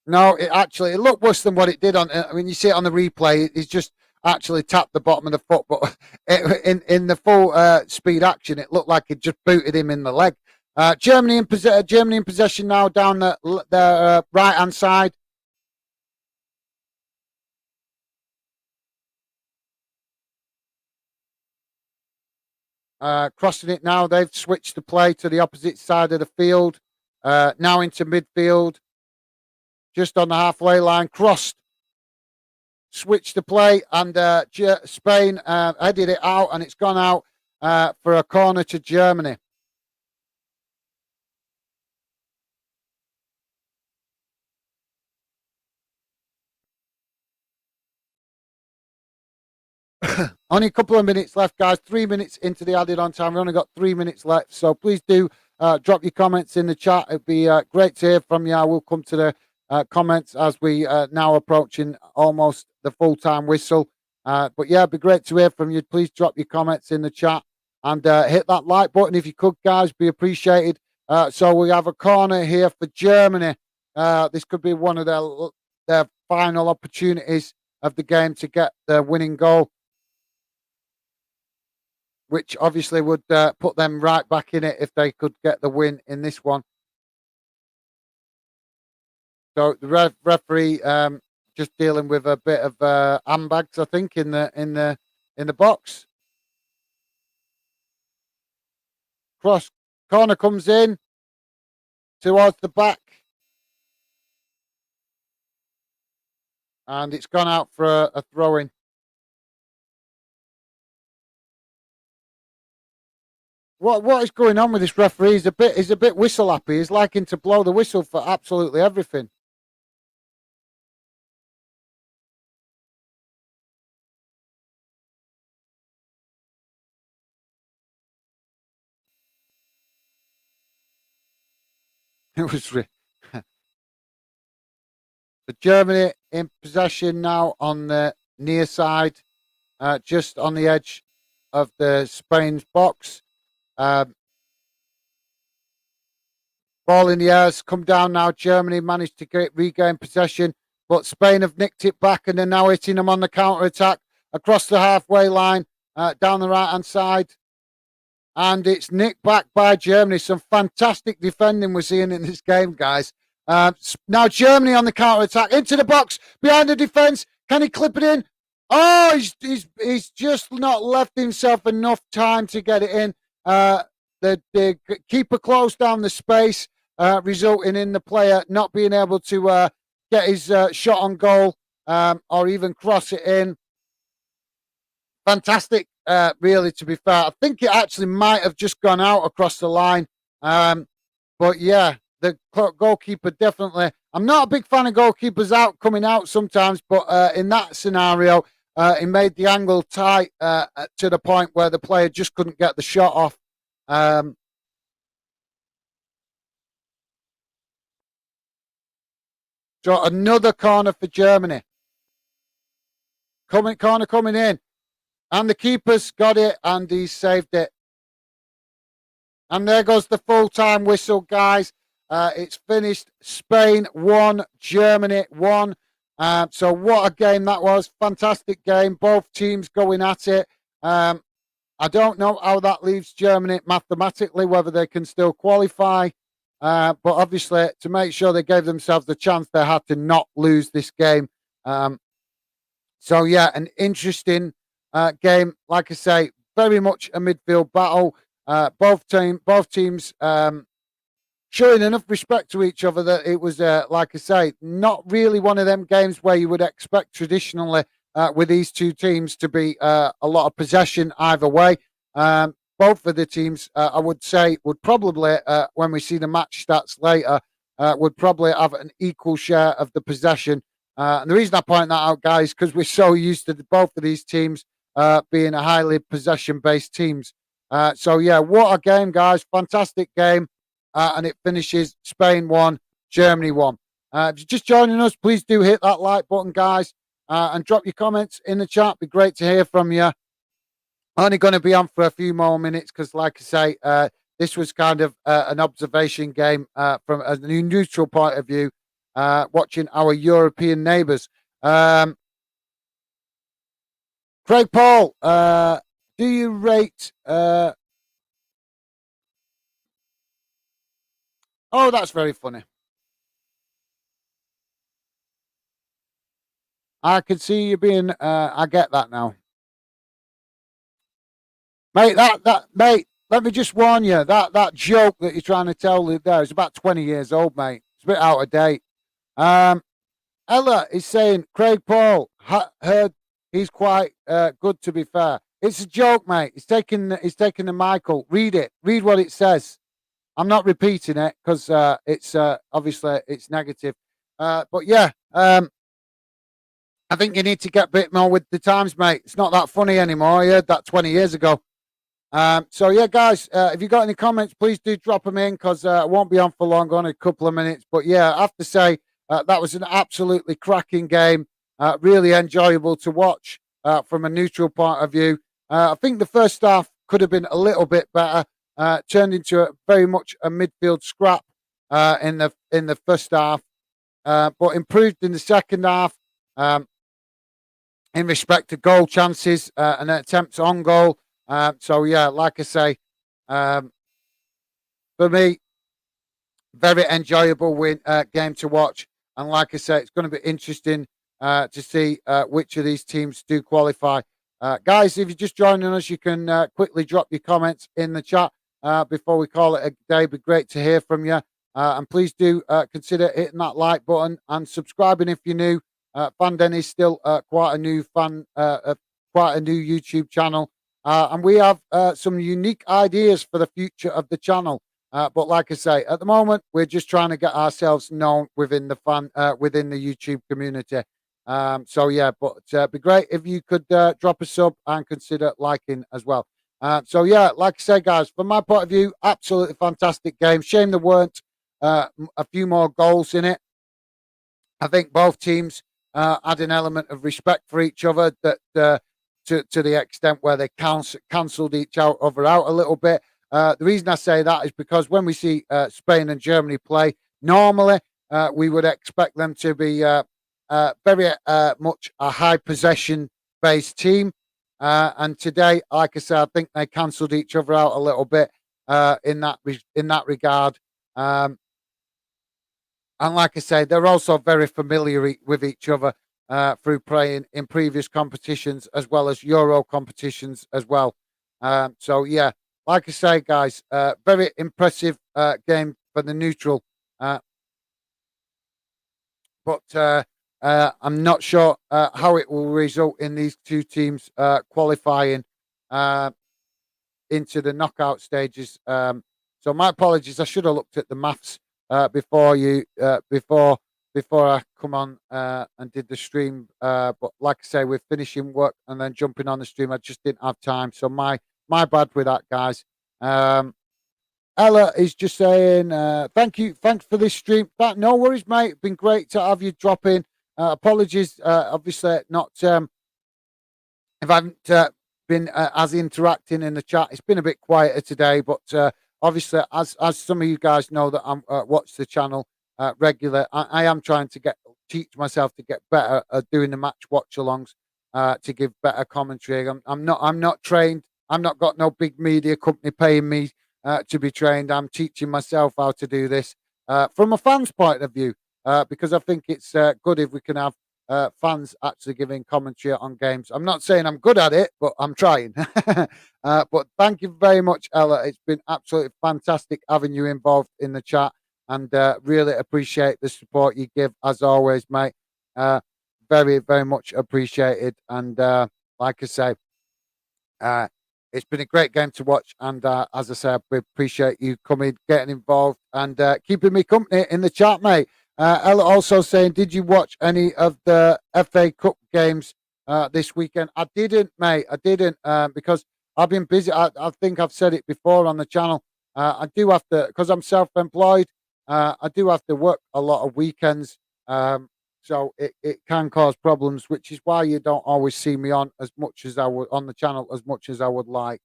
[SPEAKER 1] No, it looked worse than what it did on. I mean, you see it on the replay. He's just actually tapped the bottom of the foot, but in the full speed action, it looked like it just booted him in the leg. Germany in possession now down the right hand side. Crossing it now. They've switched the play to the opposite side of the field. Now into midfield. Just on the halfway line. Crossed. Switched the play. And Spain headed it out. And it's gone out for a corner to Germany. Only a couple of minutes left, guys. 3 minutes into the added on time. We've only got 3 minutes left. So please do drop your comments in the chat. It'd be great to hear from you. I will come to the comments as we now approaching almost the full-time whistle. But yeah, it'd be great to hear from you. Please drop your comments in the chat and hit that like button if you could, guys. Be appreciated. So we have a corner here for Germany. This could be one of their final opportunities of the game to get the winning goal, which obviously would put them right back in it if they could get the win in this one. So the referee just dealing with a bit of handbags, I think, in the box. Cross corner comes in towards the back, and it's gone out for a throw-in. What is going on with this referee? He's a bit whistle happy. He's liking to blow the whistle for absolutely everything. It was the Germany in possession now on the near side, just on the edge of the Spain's box. Ball in the air, come down now. Germany managed to regain possession, but Spain have nicked it back and they're now hitting them on the counter attack across the halfway line, down the right hand side. And it's nicked back by Germany. Some fantastic defending we're seeing in this game, guys. Now Germany on the counter attack into the box behind the defense. Can he clip it in? Oh, he's just not left himself enough time to get it in. The keeper closed down the space, resulting in the player not being able to get his shot on goal or even cross it in. Fantastic, really, to be fair. I think it actually might have just gone out across the line. But yeah, the goalkeeper definitely. I'm not a big fan of goalkeepers coming out sometimes, but in that scenario, he made the angle tight to the point where the player just couldn't get the shot off. So another corner for Germany. Corner coming in. And the keeper's got it and he saved it. And there goes the full-time whistle, guys. It's finished. Spain 1, Germany 1. So what a game that was. Fantastic game. Both teams going at it. I don't know how that leaves Germany mathematically, whether they can still qualify. But obviously, to make sure they gave themselves the chance, they had to not lose this game. So, yeah, an interesting game. Like I say, very much a midfield battle. Both teams showing enough respect to each other that it was, like I say, not really one of them games where you would expect traditionally with these two teams to be a lot of possession either way. Both of the teams, I would say, would probably, when we see the match stats later, would probably have an equal share of the possession. And the reason I point that out, guys, because we're so used to both of these teams being a highly possession-based teams. So, yeah, what a game, guys. Fantastic game. And it finishes Spain 1, Germany 1. If you're just joining us, please do hit that like button, guys, and drop your comments in the chat. Be great to hear from you. Only going to be on for a few more minutes because, like I say, this was kind of an observation game from a neutral point of view, watching our European neighbours. Craig Paul, do you rate... Oh, that's very funny. I can see you being. I get that now, mate. Mate. Let me just warn you that joke that you're trying to tell there is about 20 years old, mate. It's a bit out of date. Ella is saying Craig Paul heard he's quite good. To be fair, it's a joke, mate. He's taking the Michael. Read it. Read what it says. I'm not repeating it because it's obviously it's negative. But yeah, I think you need to get a bit more with the times, mate. It's not that funny anymore. I heard that 20 years ago. So yeah, guys, if you got any comments, please do drop them in because I won't be on for long, only a couple of minutes. But yeah, I have to say that was an absolutely cracking game. Really enjoyable to watch from a neutral point of view. I think the first half could have been a little bit better. Turned into very much a midfield scrap in the first half, but improved in the second half in respect to goal chances and attempts on goal. So yeah, like I say, for me, very enjoyable game to watch. And like I say, it's going to be interesting to see which of these teams do qualify. Guys, if you're just joining us, you can quickly drop your comments in the chat before we call it a day. It'd be great to hear from you. And please do consider hitting that like button and subscribing if you're new. Fanden is still quite a new YouTube channel. And we have some unique ideas for the future of the channel. But like I say, at the moment, we're just trying to get ourselves known within the YouTube community. So yeah, but it'd be great if you could drop a sub and consider liking as well. So yeah, like I say, guys, from my point of view, absolutely fantastic game. Shame there weren't a few more goals in it. I think both teams had an element of respect for each other that to the extent where they cancelled each other out a little bit. The reason I say that is because when we see Spain and Germany play, normally we would expect them to be very much a high possession based team. And today, like I said, I think they cancelled each other out a little bit in that regard. And like I say, they're also very familiar with each other through playing in previous competitions as well as Euro competitions as well. So yeah, like I say, guys, very impressive game for the neutral. But I'm not sure how it will result in these two teams qualifying into the knockout stages. So my apologies. I should have looked at the maths before I come on and did the stream. But like I say, we're finishing work and then jumping on the stream. I just didn't have time. So my bad with that, guys. Ella is just saying, thank you. Thanks for this stream. No worries, mate. Been great to have you drop in. Apologies, obviously not if I haven't been as interacting in the chat. It's been a bit quieter today, but obviously, as some of you guys know that I'm watch the channel regular, I am trying to teach myself to get better at doing the match watch alongs, to give better commentary. I'm not trained. I'm not got no big media company paying me to be trained. I'm teaching myself how to do this from a fan's point of view, because I think it's good if we can have fans actually giving commentary on games. I'm not saying I'm good at it, but I'm trying. But thank you very much, Ella. It's been absolutely fantastic having you involved in the chat, and really appreciate the support you give as always, mate. Very, very much appreciated. And like I say, uh, it's been a great game to watch, and as I said, we appreciate you coming, getting involved, and keeping me company in the chat, mate. Ella also saying, did you watch any of the FA Cup games this weekend? I didn't, mate. I didn't because I've been busy. I think I've said it before on the channel. I do have to, because I'm self-employed. I do have to work a lot of weekends. So it can cause problems, which is why you don't always see me on as much as I would on the channel as much as I would like.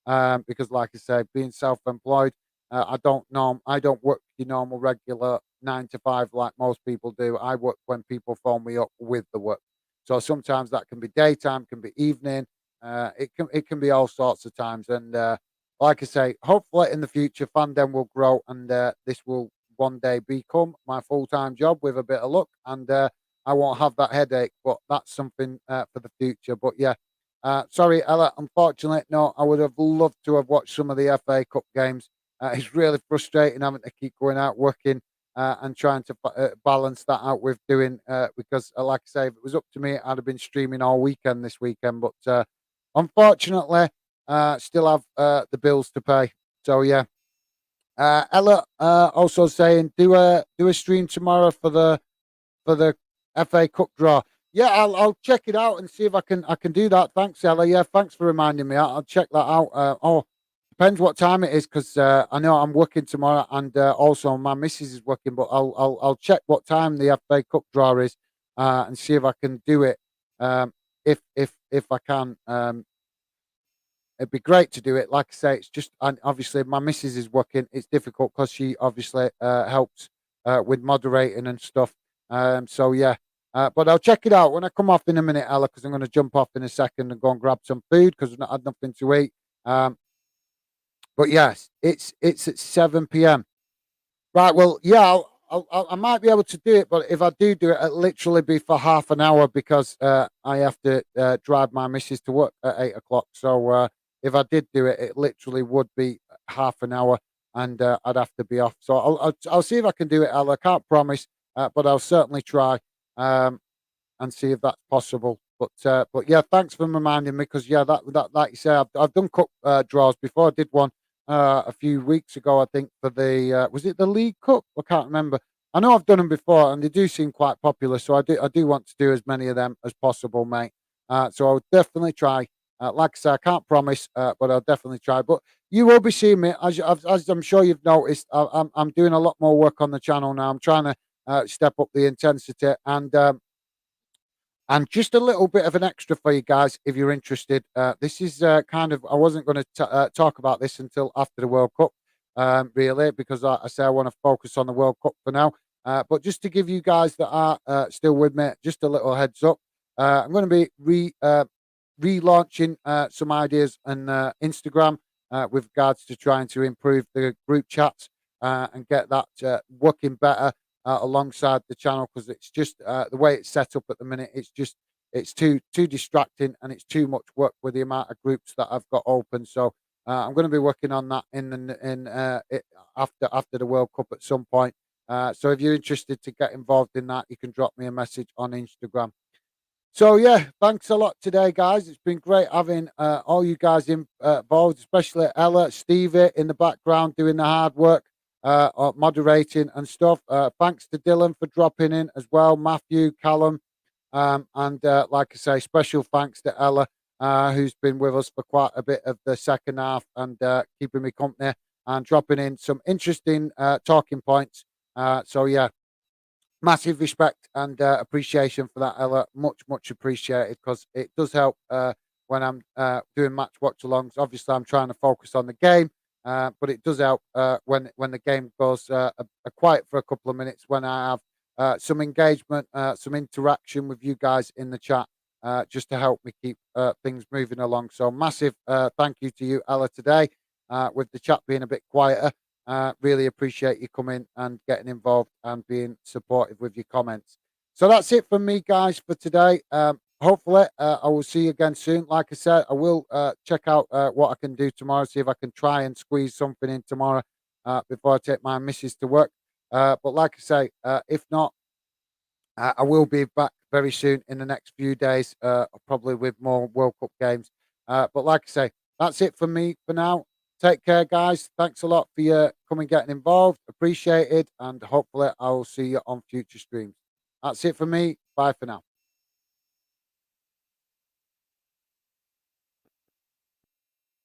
[SPEAKER 1] Because like I said, being self-employed, I don't work your normal regular 9 to 5 like most people do. I work when people phone me up with the work. So sometimes that can be daytime, can be evening. It can be all sorts of times. And like I say, hopefully in the future, Fandom will grow, and this will one day become my full-time job with a bit of luck, and I won't have that headache. But that's something for the future. But yeah, sorry, Ella. Unfortunately, no. I would have loved to have watched some of the FA Cup games. It's really frustrating having to keep going out working and trying to balance that out with doing because, like I say, if it was up to me, I'd have been streaming all weekend this weekend. But unfortunately, still have the bills to pay. So yeah. Ella also saying do a stream tomorrow for the FA Cup draw. Yeah, I'll check it out and see if I can do that. Thanks, Ella. Yeah, thanks for reminding me. I'll check that out. Depends what time it is, because I know I'm working tomorrow, and also my missus is working. But I'll check what time the FA Cup draw is and see if I can do it. If I can. It'd be great to do it. Like I say, it's just, and obviously my missus is working. It's difficult because she obviously helps with moderating and stuff. So yeah, but I'll check it out when I come off in a minute, Ella, because I'm going to jump off in a second and go and grab some food because I've not had nothing to eat. But yes, it's at 7 p.m. Right. Well, yeah, I might be able to do it, but if I do it, it'll literally be for half an hour because I have to drive my missus to work at 8 o'clock. So if I did do it, it literally would be half an hour, and I'd have to be off. So I'll see if I can do it, Al. I can't promise, but I'll certainly try and see if that's possible. But yeah, thanks for reminding me, because yeah, that like you say, I've done cup draws before. I did one a few weeks ago, I think, for the was it the League Cup? I can't remember. I know I've done them before, and they do seem quite popular. So I do want to do as many of them as possible, mate. So I'll definitely try. Like I say, I can't promise, but I'll definitely try. But you will be seeing me, as I'm sure you've noticed. I'm doing a lot more work on the channel now. I'm trying to step up the intensity, and just a little bit of an extra for you guys, if you're interested. This is kind of, I wasn't going to talk about this until after the World Cup, really, because I say I want to focus on the World Cup for now. But just to give you guys that are still with me, just a little heads up. I'm going to be relaunching some ideas on Instagram with regards to trying to improve the group chats and get that working better alongside the channel, because it's just the way it's set up at the minute. It's too distracting, and it's too much work with the amount of groups that I've got open. So I'm going to be working on that after the World Cup at some point. So if you're interested to get involved in that, you can drop me a message on Instagram. So yeah, thanks a lot today, guys. It's been great having all you guys involved, especially Ella, Stevie in the background doing the hard work, moderating and stuff. Thanks to Dylan for dropping in as well, Matthew, Callum, and like I say, special thanks to Ella, who's been with us for quite a bit of the second half and keeping me company and dropping in some interesting talking points. So yeah, massive respect and appreciation for that, Ella. Much appreciated, because it does help when I'm doing match watch alongs. Obviously, I'm trying to focus on the game, but it does help when the game goes quiet for a couple of minutes when I have some engagement, some interaction with you guys in the chat, just to help me keep things moving along. So massive thank you to you, Ella, today, with the chat being a bit quieter. Really appreciate you coming and getting involved and being supportive with your comments. So that's it from me, guys, for today. Hopefully, I will see you again soon. Like I said, I will check out what I can do tomorrow, see if I can try and squeeze something in tomorrow before I take my missus to work. But like I say, if not, I will be back very soon in the next few days, probably with more World Cup games. But like I say, that's it for me for now. Take care, guys. Thanks a lot for your coming, getting involved. Appreciated, and hopefully I will see you on future streams. That's it for me. Bye for now.